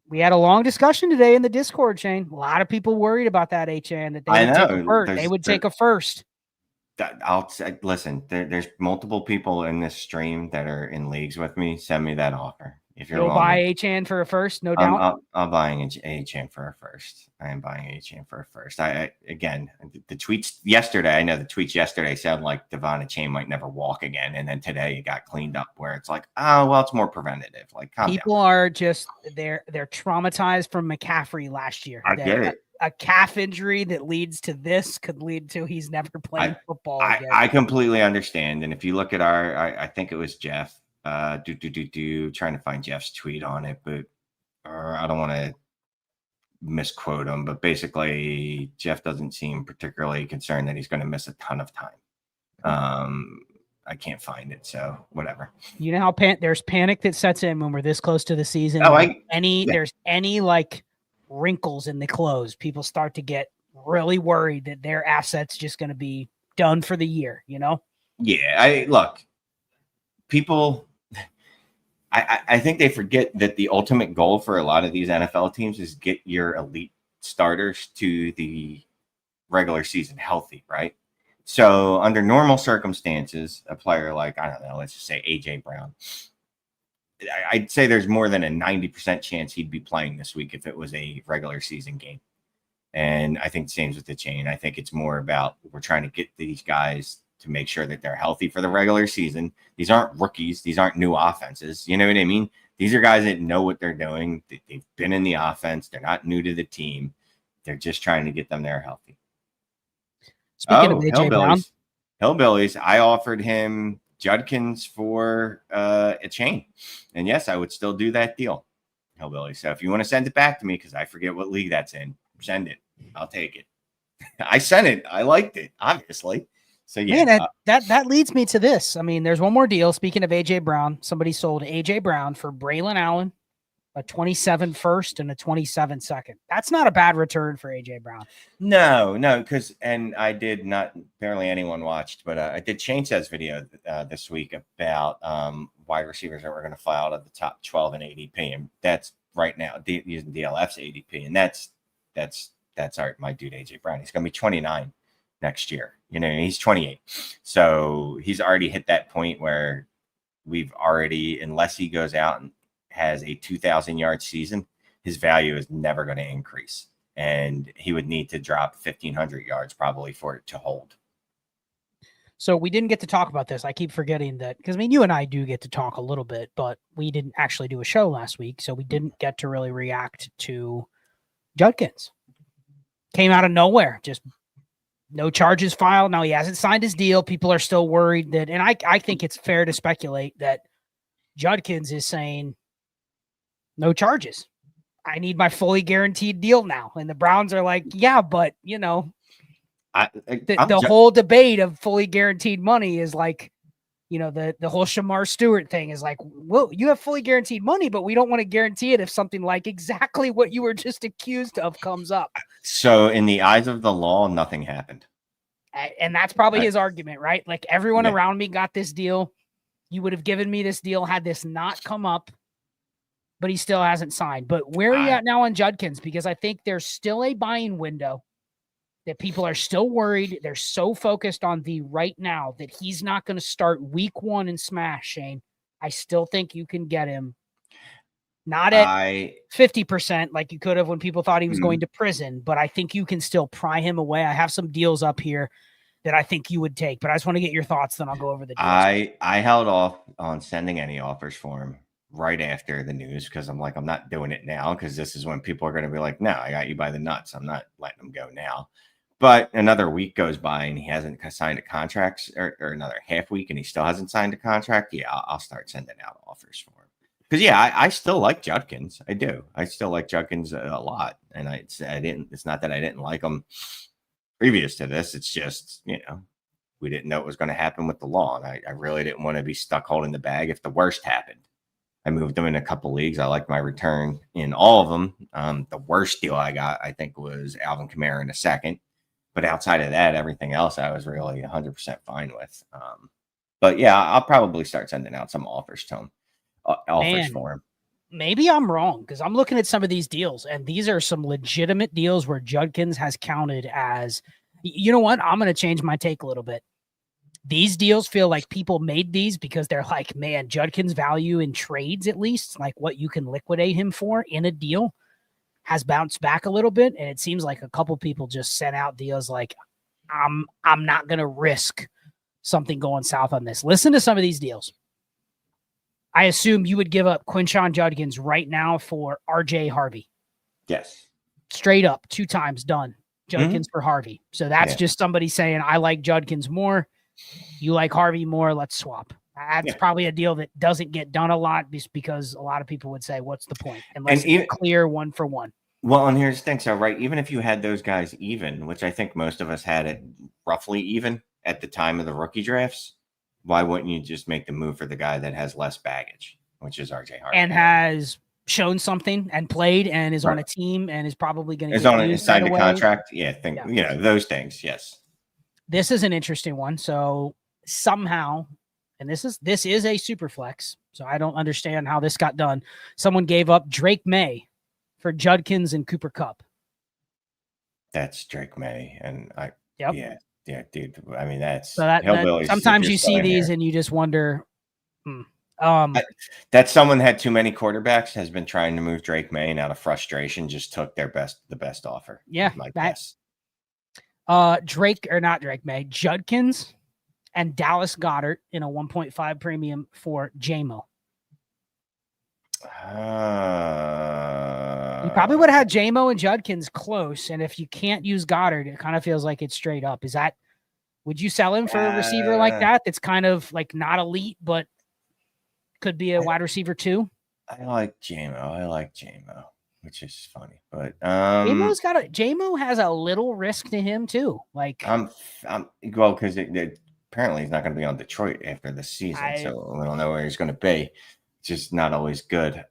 We had a long discussion today in the Discord, Shane. A lot of people worried about that Achane, that they would take a first. Listen, there's multiple people in this stream that are in leagues with me. Send me that offer. If you'll buy Achane for a first, no doubt. I'm buying Achane for a first. I am buying Achane for a first. Again, the tweets yesterday. I know the tweets yesterday said like Devon Achane might never walk again, and then today it got cleaned up where it's like, oh well, it's more preventative. Like people are just they're traumatized from McCaffrey last year. I get it. A calf injury that leads to this could lead to he's never playing football again. I completely understand. And if you look at I think it was Jeff. Trying to find Jeff's tweet on it, but I don't want to misquote him, but basically Jeff doesn't seem particularly concerned that he's going to miss a ton of time. I can't find it, so whatever. You know how there's panic that sets in when we're this close to the season. There's any like wrinkles in the close, people start to get really worried that their assets just going to be done for the year, you know? Yeah, people, I think they forget that the ultimate goal for a lot of these NFL teams is get your elite starters to the regular season healthy, right? So under normal circumstances, a player like, I don't know, let's just say AJ Brown, I'd say there's more than a 90% chance he'd be playing this week if it was a regular season game. And I think the same with the chain. I think it's more about we're trying to get these guys to make sure that they're healthy for the regular season. These aren't rookies. These aren't new offenses. You know what I mean? These are guys that know what they're doing. They've been in the offense. They're not new to the team. They're just trying to get them there healthy. Speaking of AJ Brown. Hillbillies, I offered him Judkins for a chain. And yes, I would still do that deal, Hillbillies. So if you want to send it back to me, because I forget what league that's in, send it. I'll take it. I sent it. I liked it, obviously. So yeah, man, that leads me to this. I mean, there's one more deal. Speaking of AJ Brown, somebody sold AJ Brown for Braylon Allen, a 27 first and a 27 second. That's not a bad return for AJ Brown. No, because I did not, barely anyone watched, but I did change that video this week about wide receivers that were going to fly out of the top 12 in ADP, and that's right now using DLF's ADP, and that's my dude AJ Brown. He's going to be 29 next year. He's 28, so he's already hit that point where we've already, unless he goes out and has a 2,000-yard season, his value is never going to increase. And he would need to drop 1,500 yards probably for it to hold. So we didn't get to talk about this. I keep forgetting that because, you and I do get to talk a little bit, but we didn't actually do a show last week. So we didn't get to really react to Judkins. Came out of nowhere. Just no charges filed. Now he hasn't signed his deal. People are still worried that, and I think it's fair to speculate that Judkins is saying no charges. I need my fully guaranteed deal now. And the Browns are like, yeah, but the whole debate of fully guaranteed money is like, the whole Shamar Stewart thing is like, well, you have fully guaranteed money, but we don't want to guarantee it if something like exactly what you were just accused of comes up. So in the eyes of the law, nothing happened. And that's probably his argument, right? Like everyone around me got this deal. You would have given me this deal had this not come up, but he still hasn't signed. But where are you at now on Judkins? Because I think there's still a buying window that people are still worried. They're so focused on the right now that he's not going to start week 1 and smash, Shane. I still think you can get him not at 50% like you could have when people thought he was going to prison, but I think you can still pry him away. I have some deals up here that I think you would take, but I just want to get your thoughts. Then I'll go over the deals. I held off on sending any offers for him right after the news because I'm like, I'm not doing it now because this is when people are going to be like, no, I got you by the nuts. I'm not letting him go now. But another week goes by and he hasn't signed a contract, or another half week and he still hasn't signed a contract. Yeah, I'll start sending out offers for him. Because I still like Judkins. I do. I still like Judkins a lot. And it's not that I didn't like him previous to this. It's just, we didn't know what was going to happen with the law. And I really didn't want to be stuck holding the bag if the worst happened. I moved him in a couple leagues. I liked my return in all of them. The worst deal I got, I think, was Alvin Kamara in a second. But outside of that, everything else I was really 100% fine with. But yeah, I'll probably start sending out some offers to him. Offers for him. Maybe I'm wrong because I'm looking at some of these deals, and these are some legitimate deals where Judkins has counted as, you know what? I'm going to change my take a little bit. These deals feel like people made these because they're like, man, Judkins' value in trades, at least, like what you can liquidate him for in a deal, has bounced back a little bit. And it seems like a couple people just sent out deals like, I'm not going to risk something going south on this. Listen to some of these deals. I assume you would give up Quinshon Judkins right now for RJ Harvey. Yes. Straight up, 2 times done. Judkins for Harvey. So that's just somebody saying, I like Judkins more. You like Harvey more. Let's swap. That's probably a deal that doesn't get done a lot just because a lot of people would say, what's the point? Unless it's clear 1 for 1. Well, and here's the thing. So, right, even if you had those guys even, which I think most of us had it roughly even at the time of the rookie drafts, why wouldn't you just make the move for the guy that has less baggage, which is RJ Harvey? And has shown something and played and is on a team and is probably going to get signed a contract. Those things. Yes. This is an interesting one. So somehow, and this is a super flex, so I don't understand how this got done. Someone gave up Drake May for Judkins and Cooper Kupp. That's Drake May, and yeah, dude. I mean, that's so that sometimes you see these and you just wonder. That someone had too many quarterbacks, has been trying to move Drake May, and out of frustration, just took the best offer. Yeah, guess. Judkins and Dallas Goedert in a 1.5 premium for JMO. You probably would have had JMO and Judkins close, and if you can't use Goddard, it kind of feels like it's straight up. Would you sell him for a receiver like that? That's kind of like not elite, but could be a wide receiver too. I like JMO, which is funny, but JMO has a little risk to him too. Like because apparently he's not going to be on Detroit after the season, so we don't know where he's going to be. It's just not always good.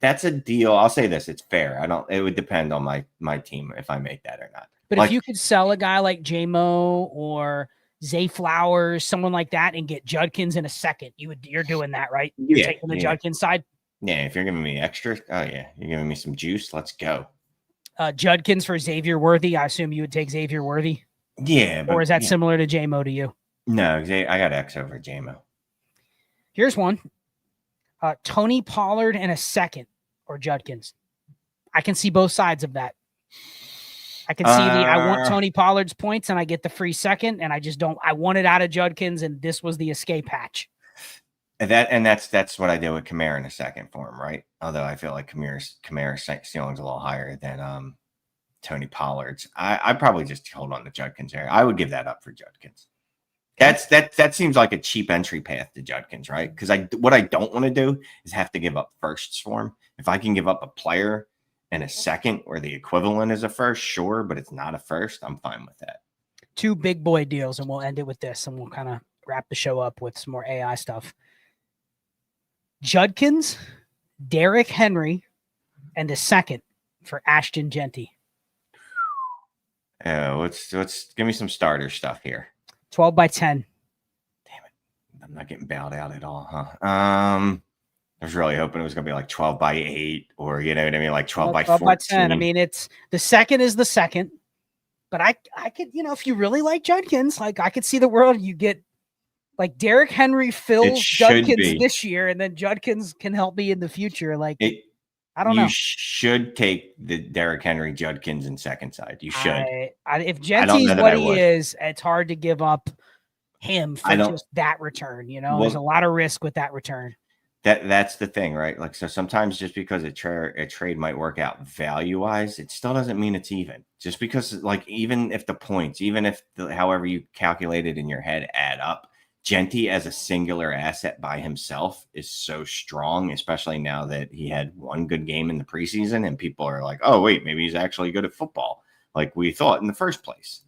that's a deal. I'll say this: it's fair. It would depend on my team if I make that or not. But if you could sell a guy like J-Mo or Zay Flowers, someone like that, and get Judkins in a second, you're doing that, right? You're taking the Judkins side. Yeah, if you're giving me extra, oh yeah, you're giving me some juice. Let's go. Judkins for Xavier Worthy. I assume you would take Xavier Worthy. Yeah, or is that similar to J-Mo to you? No, I got X over J-Mo. Here's one: Tony Pollard in a second or Judkins. I can see both sides of that. I can see I want Tony Pollard's points and I get the free second, and I just don't. I want it out of Judkins, and this was the escape hatch. That's what I did with Kamara in a second for him, right? Although I feel like Kamara's ceiling's a little higher than Tony Pollard's. I probably just hold on to Judkins here. I would give that up for Judkins. That seems like a cheap entry path to Judkins, right? Because what I don't want to do is have to give up firsts for him. If I can give up a player and a second or the equivalent is a first, sure, but it's not a first, I'm fine with that. 2 big boy deals, and we'll end it with this, and we'll kind of wrap the show up with some more AI stuff. Judkins, Derrick Henry, and a second for Ashton Genty. Let's give me some starter stuff here. 12 by 10. Damn it. I'm not getting bowed out at all, huh? I was really hoping it was going to be like 12 by 8 or, you know what I mean? Like 12 by 14. By 10. I mean, it's the second is the second, but I could, if you really like Judkins, like I could see the world you get like Derrick Henry fills Judkins this year, and then Judkins can help me in the future. Like, I don't know. You should take the Derrick Henry Judkins in second side. You should. If Genty's what he is, it's hard to give up him for just that return. There's a lot of risk with that return. That's the thing, right? Like, so sometimes just because a trade might work out value-wise, it still doesn't mean it's even. Just because, like, even if the points, even if however you calculate it in your head add up, Genty as a singular asset by himself is so strong, especially now that he had one good game in the preseason and people are like, oh, wait, maybe he's actually good at football like we thought in the first place.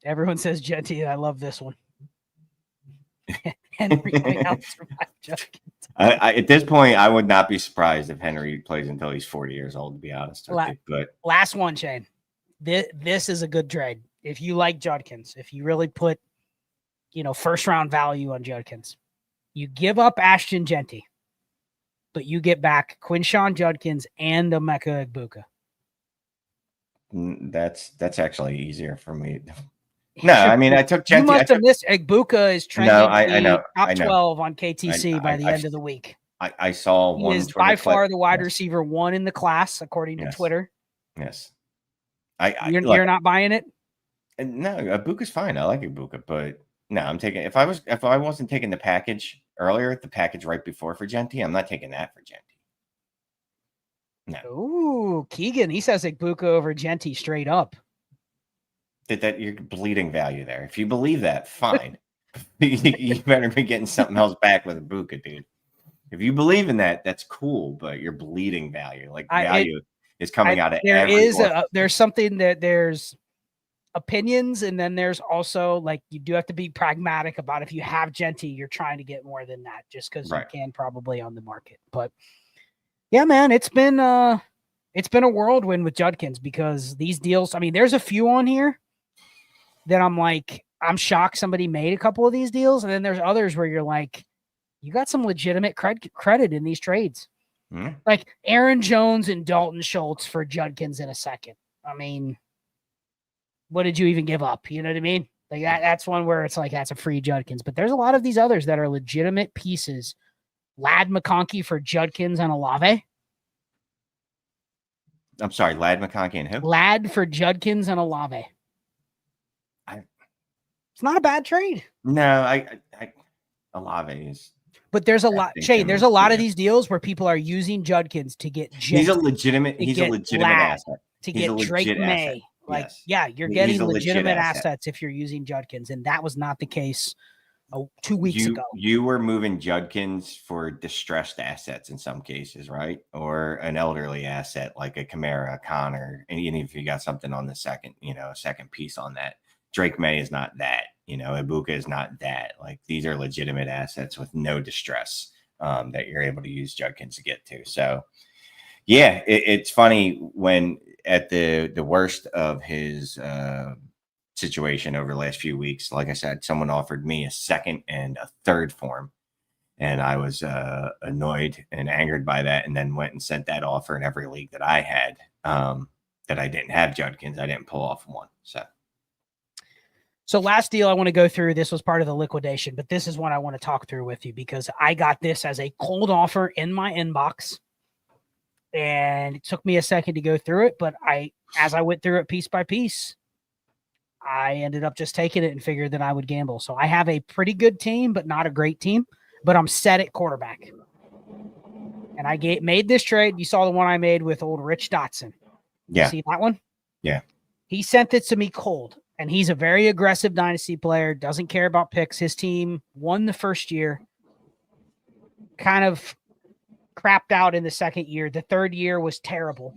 Everyone says Genty. I love this one. Henry at this point, I would not be surprised if Henry plays until he's 40 years old, to be honest with you. But last one, Shane. This is a good trade. If you like Judkins, if you really put first round value on Judkins, you give up Ashton Genty, but you get back Quinshawn Judkins and Emeka Egbuka. That's actually easier for me. No, I mean, I took Genty. You must have missed Egbuka is trending I know, top 12 on KTC by the end of the week. I saw one. He is by far the wide receiver 1 in the class, according to Twitter. Yes. You're not buying it? No, Egbuka's fine. I like Egbuka, but no, I'm taking if I wasn't taking the package earlier, the package right before for Genty, I'm not taking that for Genty. No. Ooh, Keegan, he says Egbuka over Genty straight up. That you're bleeding value there. If you believe that, fine. You better be getting something else back with Egbuka, dude. If you believe in that, that's cool, but you're bleeding value. Like value is coming out of there's something that there's opinions, and then there's also like you do have to be pragmatic about if you have Genty, you're trying to get more than that just because you can probably on the market. But yeah, man, it's been a whirlwind with Judkins because these deals, I mean, there's a few on here that I'm shocked somebody made a couple of these deals, and then there's others where you're like, you got some legitimate credit in these trades. Mm-hmm. Like Aaron Jones and Dalton Schultz for Judkins in a second. I mean, what did you even give up? You know what I mean? Like that's one where it's like, that's a free Judkins, but there's a lot of these others that are legitimate pieces. Lad McConkey for Judkins and Olave. I'm sorry, Lad McConkey and who? Lad for Judkins and Olave. It's not a bad trade. No, Olave is. But there's a lot, Shane. There's a lot of these deals where people are using Judkins to get. He's a legitimate asset. To get Drake May. Like, yeah, you're getting legitimate assets if you're using Judkins, and that was not the case 2 weeks ago. You were moving Judkins for distressed assets in some cases, right? Or an elderly asset like a Kamara, Connor, and even if you got something on the second piece on that. Drake May is not that, Egbuka is not that. Like, these are legitimate assets with no distress. that you're able to use Judkins to get to. So, yeah, it's funny when at the worst of his situation over the last few weeks, like I said, someone offered me a second and a third form. And I was annoyed and angered by that, and then went and sent that offer in every league that I had that I didn't have Judkins. I didn't pull off one. So last deal I want to go through, this was part of the liquidation, but this is one I want to talk through with you because I got this as a cold offer in my inbox. And it took me a second to go through it, but as I went through it piece by piece, I ended up just taking it and figured that I would gamble. So I have a pretty good team, but not a great team. But I'm set at quarterback. And I made this trade. You saw the one I made with old Rich Dotson. Yeah. See that one? Yeah. He sent it to me cold. And he's a very aggressive dynasty player, doesn't care about picks. His team won the first year, kind of crapped out in the second year. The third year was terrible.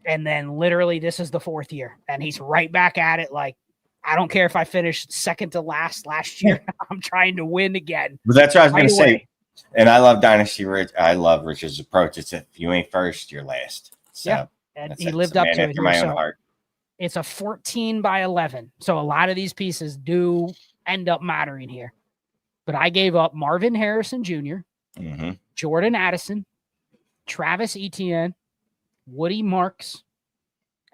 And then literally this is the fourth year. And he's right back at it like, I don't care if I finished second to last year. I'm trying to win again. But that's what I was going to say. And I love Dynasty Rich. I love Rich's approach. It's if you ain't first, you're last. So yeah. And he lived up to it. After my own heart. It's a 14 by 11. So a lot of these pieces do end up mattering here. But I gave up Marvin Harrison Jr., Jordan Addison, Travis Etienne, Woody Marks,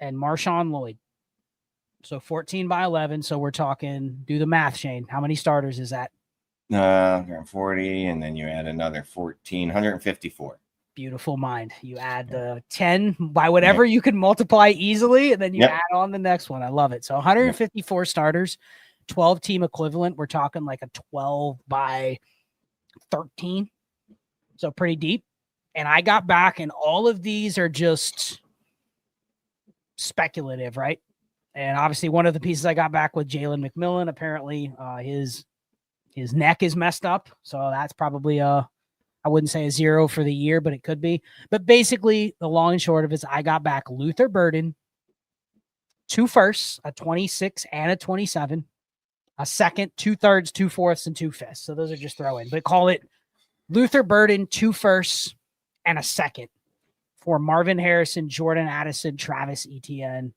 and Marshawn Lloyd. So 14 by 11. So we're talking, do the math, Shane. How many starters is that? 40, and then you add another 14, 154. Beautiful mind. You add the 10 by whatever you can multiply easily, and then you add on the next one. I love it. So 154 starters, 12 team equivalent. We're talking like a 12 by 13. So pretty deep. And I got back, and all of these are just speculative, right? And obviously one of the pieces I got back with Jalen McMillan, apparently his neck is messed up. So that's probably I wouldn't say a 0 for the year, but it could be. But basically the long and short of it is I got back Luther Burden, 2 firsts, a 26 and a 27, a second, 2 thirds, 2 fourths, and 2 fifths. So those are just throw in, but call it Luther Burden, 2 firsts and a second for Marvin Harrison, Jordan Addison, Travis Etienne,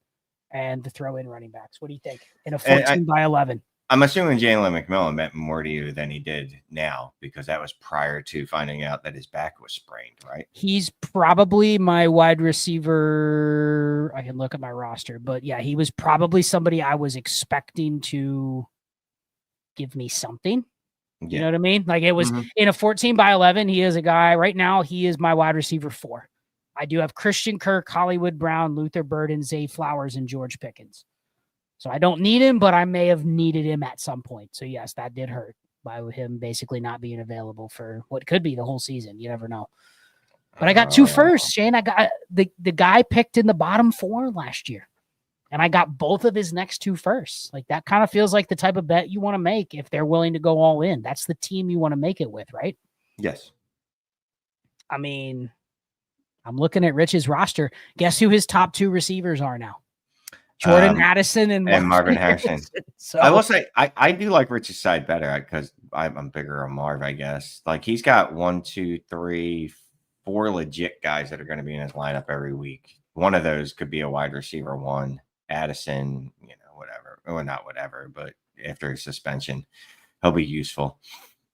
and the throw-in running backs. What do you think? In a 14 by 11. I'm assuming Jalen McMillan meant more to you than he did now, because that was prior to finding out that his back was sprained, right? He's probably my wide receiver. I can look at my roster, but yeah, he was probably somebody I was expecting to give me something. Yeah. You know what I mean? Like it was in a 14 by 11. He is a guy right now. He is my wide receiver 4. I do have Christian Kirk, Hollywood Brown, Luther Burden, Zay Flowers, and George Pickens. So I don't need him, but I may have needed him at some point. So yes, that did hurt by him basically not being available for what could be the whole season. You never know. But I got 2 firsts, Shane. I got the guy picked in the bottom 4 last year. And I got both of his next 2 firsts. Like that kind of feels like the type of bet you want to make if they're willing to go all in. That's the team you want to make it with, right? Yes. I mean, I'm looking at Rich's roster. Guess who his top 2 receivers are now? Jordan Addison and Marvin Harrison. So I will say I do like Rich's side better because I'm bigger on Marv, I guess. Like he's got 1, 2, 3, 4 legit guys that are going to be in his lineup every week. One of those could be a wide receiver 1, Addison, whatever. Well, not whatever, but after his suspension, he'll be useful.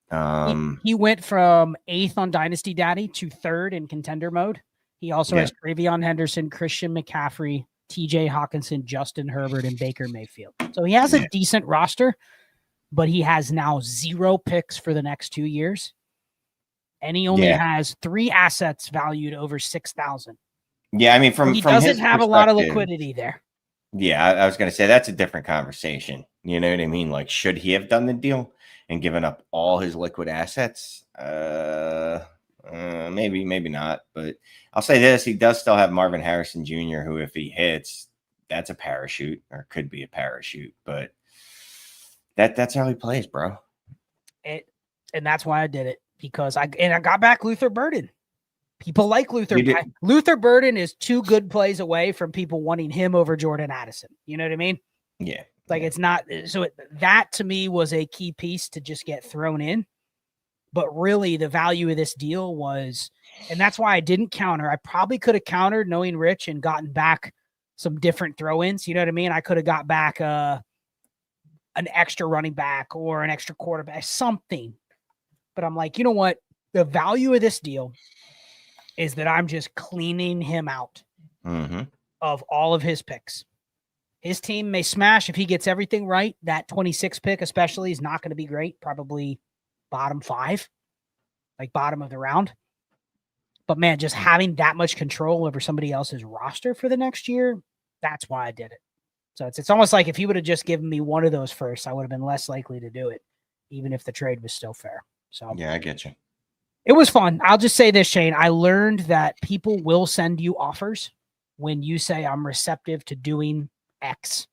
He went from 8th on Dynasty Daddy to 3rd in contender mode. He also has Travion Henderson, Christian McCaffrey, TJ Hawkinson, Justin Herbert, and Baker Mayfield. So he has a decent roster, but he has now 0 picks for the next 2 years. And he only has 3 assets valued over 6,000. Yeah, I mean, he doesn't have a lot of liquidity there. Yeah, I was going to say that's a different conversation. You know what I mean? Like, should he have done the deal and given up all his liquid assets? Maybe, maybe not. But I'll say this: he does still have Marvin Harrison Jr., who, if he hits, that's a parachute, or could be a parachute. But that's how he plays, bro. And that's why I did it, because I got back Luther Burden. People like Luther. Luther Burden is 2 good plays away from people wanting him over Jordan Addison. You know what I mean? Yeah. Like it's not. So that to me was a key piece to just get thrown in. But really, the value of this deal was, and that's why I didn't counter. I probably could have countered knowing Rich and gotten back some different throw-ins. You know what I mean? I could have got back an extra running back or an extra quarterback, something. But I'm like, you know what? The value of this deal is that I'm just cleaning him out of all of his picks. His team may smash if he gets everything right. That 26 pick especially is not going to be great. Probably bottom 5, like bottom of the round. But man, just having that much control over somebody else's roster for the next year, that's why I did it. So it's almost like if he would have just given me one of those first, I would have been less likely to do it, even if the trade was still fair. So yeah, I get you. It was fun. I'll just say this, Shane. I learned that people will send you offers when you say I'm receptive to doing X.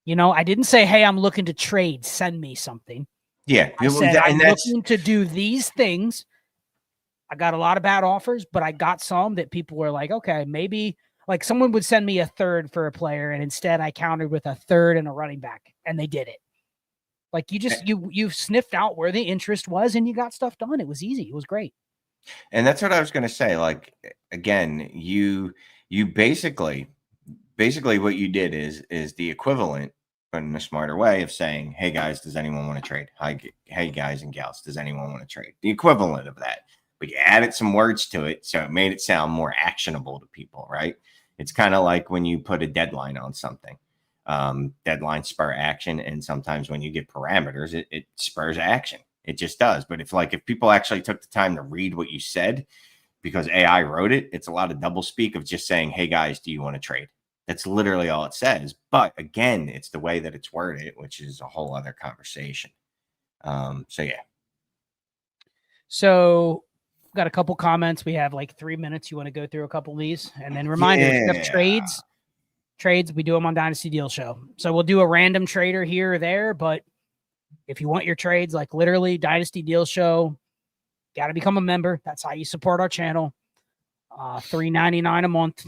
You know, I didn't say, hey, I'm looking to trade. Send me something. Yeah. I said, I'm looking to do these things. I got a lot of bad offers, but I got some that people were like, okay, maybe like someone would send me a third for a player. And instead I countered with a third and a running back, and they did it. Like you sniffed out where the interest was and you got stuff done. It was easy. It was great. And that's what I was going to say. Like, again, you basically what you did is the equivalent, but in a smarter way, of saying, hey guys, does anyone want to trade? Hey guys and gals, does anyone want to trade? The equivalent of that, but you added some words to it. So it made it sound more actionable to people, right? It's kind of like when you put a deadline on something. Deadlines spur action, and sometimes when you get parameters, it spurs action. It just does. But if people actually took the time to read what you said, because AI wrote it, it's a lot of double speak of just saying, hey guys, do you want to trade? That's literally all it says. But again, it's the way that it's worded, which is a whole other conversation. So yeah. So got a couple comments. We have like 3 minutes. You want to go through a couple of these, and then reminder, if you have trades, we do them on Dynasty Deal Show. So we'll do a random trader here or there, but if you want your trades, like literally Dynasty Deal Show, got to become a member. That's how you support our channel. $3.99 a month,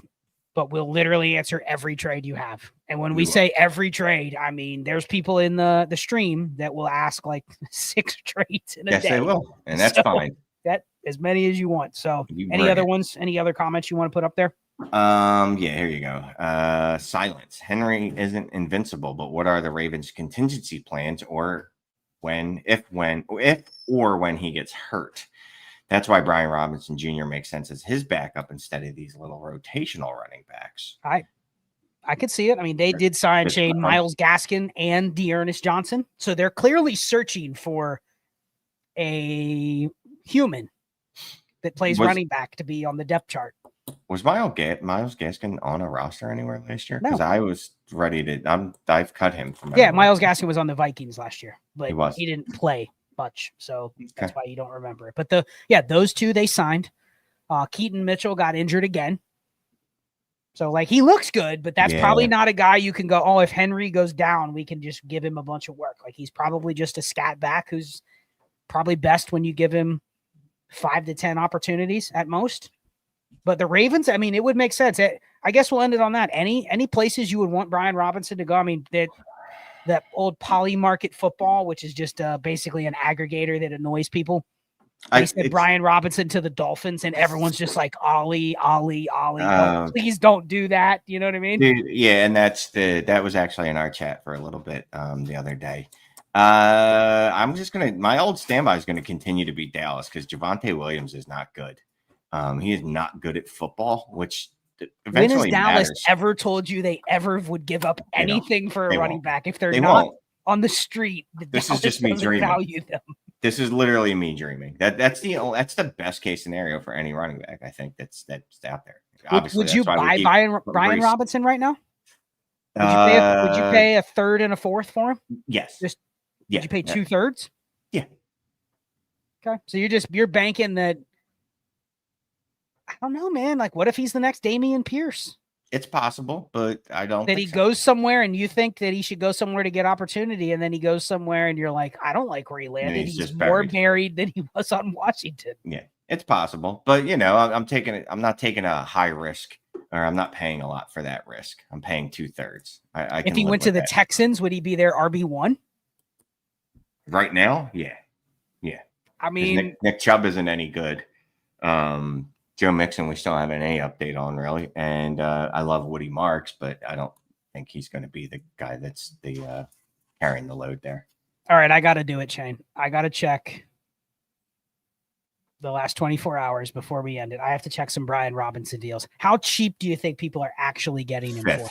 but we'll literally answer every trade you have. And when we say every trade, I mean, there's people in the stream that will ask like 6 trades in a day. Yes, they will. And that's fine. That as many as you want. So any other ones, any other comments you want to put up there? Yeah, here you go. Silence. Henry isn't invincible, but what are the Ravens' contingency plans, or if when he gets hurt? That's why Brian Robinson Jr. makes sense as his backup instead of these little rotational running backs. I could see it. I mean, they did sign Shane Myles Gaskin and Dearness Johnson, so they're clearly searching for a human that plays running back to be on the depth chart. Was Myles Gaskin on a roster anywhere last year? Because No. I was ready to. I've cut him from. Yeah, Myles Gaskin was on the Vikings last year, but he didn't play much, so that's why you don't remember it. But those two they signed. Keaton Mitchell got injured again, so like he looks good, but that's probably not a guy you can go, oh, if Henry goes down, we can just give him a bunch of work. Like he's probably just a scat back who's probably best when you give him 5 to 10 opportunities at most. But the Ravens, I mean, it would make sense. I guess we'll end it on that. Any places you would want Brian Robinson to go? I mean, that old poly market football, which is just basically an aggregator that annoys people. They said Brian Robinson to the Dolphins, and everyone's just like, Ollie. Please don't do that. You know what I mean? Dude, yeah, and that was actually in our chat for a little bit the other day. My old standby is gonna continue to be Dallas because Javonte Williams is not good. He is not good at football, which eventually when has Dallas matters. ever told you they ever would give up anything for a running back if they're they not won't. on the street? This is just me dreaming. Value them. This is literally me dreaming. That's the best case scenario for any running back. I think that's out there. Obviously, would you buy Brian Robinson right now? Would you pay a third and a fourth for him? Yes. Would you pay 2/3? Yeah. Okay. So you're banking that. I don't know, man. Like, what if he's the next Dameon Pierce? It's possible, but I don't that he goes somewhere and you think that he should go somewhere to get opportunity, and then he goes somewhere and you're like, I don't like where he landed. He's more buried than he was on Washington. Yeah, it's possible, but I'm not taking a high risk, or I'm not paying a lot for that risk. I'm paying 2/3. If he went to the Texans, would he be their RB1? Right now? Yeah. I mean, Nick Chubb isn't any good. Joe Mixon, we still haven't any update on really. And I love Woody Marks, but I don't think he's going to be the guy that's the carrying the load there. All right, I got to do it, Shane. I got to check the last 24 hours before we end it. I have to check some Brian Robinson deals. How cheap do you think people are actually getting him for?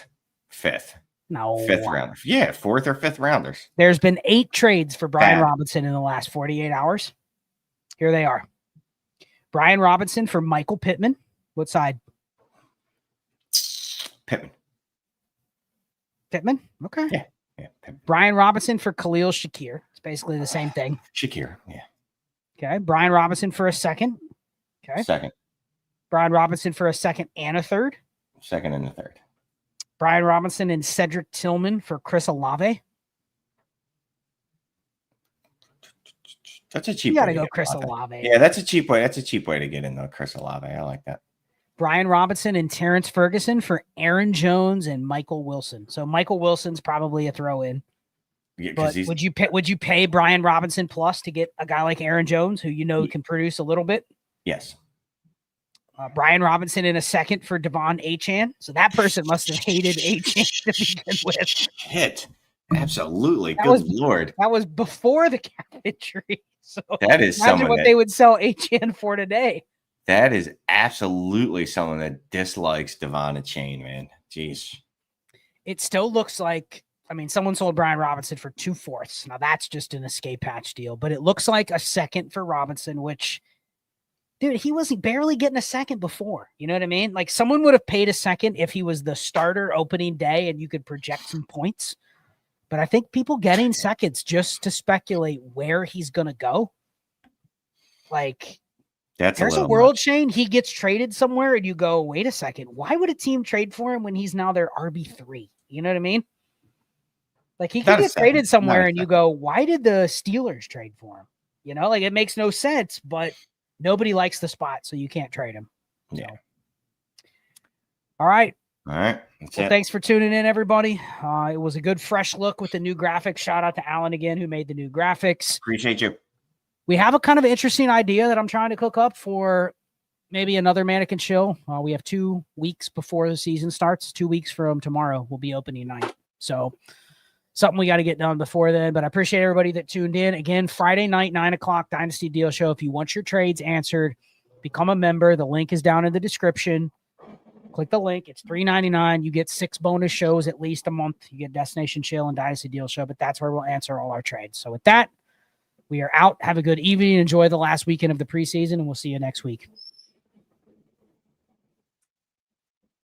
Fifth. No. Fifth round. Yeah, fourth or fifth rounders. There's been 8 trades for Brian Robinson in the last 48 hours. Here they are. Brian Robinson for Michael Pittman. What side? Pittman. Pittman? Okay. Yeah. Pittman. Brian Robinson for Khalil Shakir. It's basically the same thing. Shakir. Yeah. Okay. Brian Robinson for a second. Okay. Second. Brian Robinson for a second and a third. Second and a third. Brian Robinson and Cedric Tillman for Chris Olave. That's a cheap. You got to go Chris Olave. Yeah, that's a cheap way. That's a cheap way to get in though, Chris Olave. I like that. Brian Robinson and Terrence Ferguson for Aaron Jones and Michael Wilson. So Michael Wilson's probably a throw-in. Yeah, but would you pay Brian Robinson plus to get a guy like Aaron Jones who can produce a little bit? Yes. Brian Robinson in a second for Devon Achane. So that person must have hated Achane to begin with. Hit. Absolutely. Good Lord. That was before the cap injury. So that is imagine what they would sell Achane for today. That is absolutely someone that dislikes Devon Achane, man. Jeez. It still looks like, someone sold Brian Robinson for 2/4. Now that's just an escape hatch deal, but it looks like a second for Robinson, which, dude, he wasn't barely getting a second before. You know what I mean? Like someone would have paid a second if he was the starter opening day and you could project some points. But I think people getting seconds just to speculate where he's going to go. Like, there's a world, Shane, he gets traded somewhere and you go, wait a second, why would a team trade for him when he's now their RB3? You know what I mean? Like he could get traded somewhere and you go, why did the Steelers trade for him? You know, like it makes no sense, but nobody likes the spot, so you can't trade him. So. Yeah. All right. All right. Thanks for tuning in, everybody. It was a good fresh look with the new graphics. Shout out to Alan again, who made the new graphics. Appreciate you. We have a kind of interesting idea that I'm trying to cook up for maybe another Manic and Chill. We have 2 weeks before the season starts. 2 weeks from tomorrow will be opening night. So something we got to get done before then. But I appreciate everybody that tuned in. Again, Friday night, 9 o'clock, Dynasty Deal Show. If you want your trades answered, become a member. The link is down in the description. Click the link. It's $3.99. You get 6 bonus shows at least a month. You get Destination Chill and Dynasty Deal Show, but that's where we'll answer all our trades. So with that, we are out. Have a good evening. Enjoy the last weekend of the preseason, and we'll see you next week.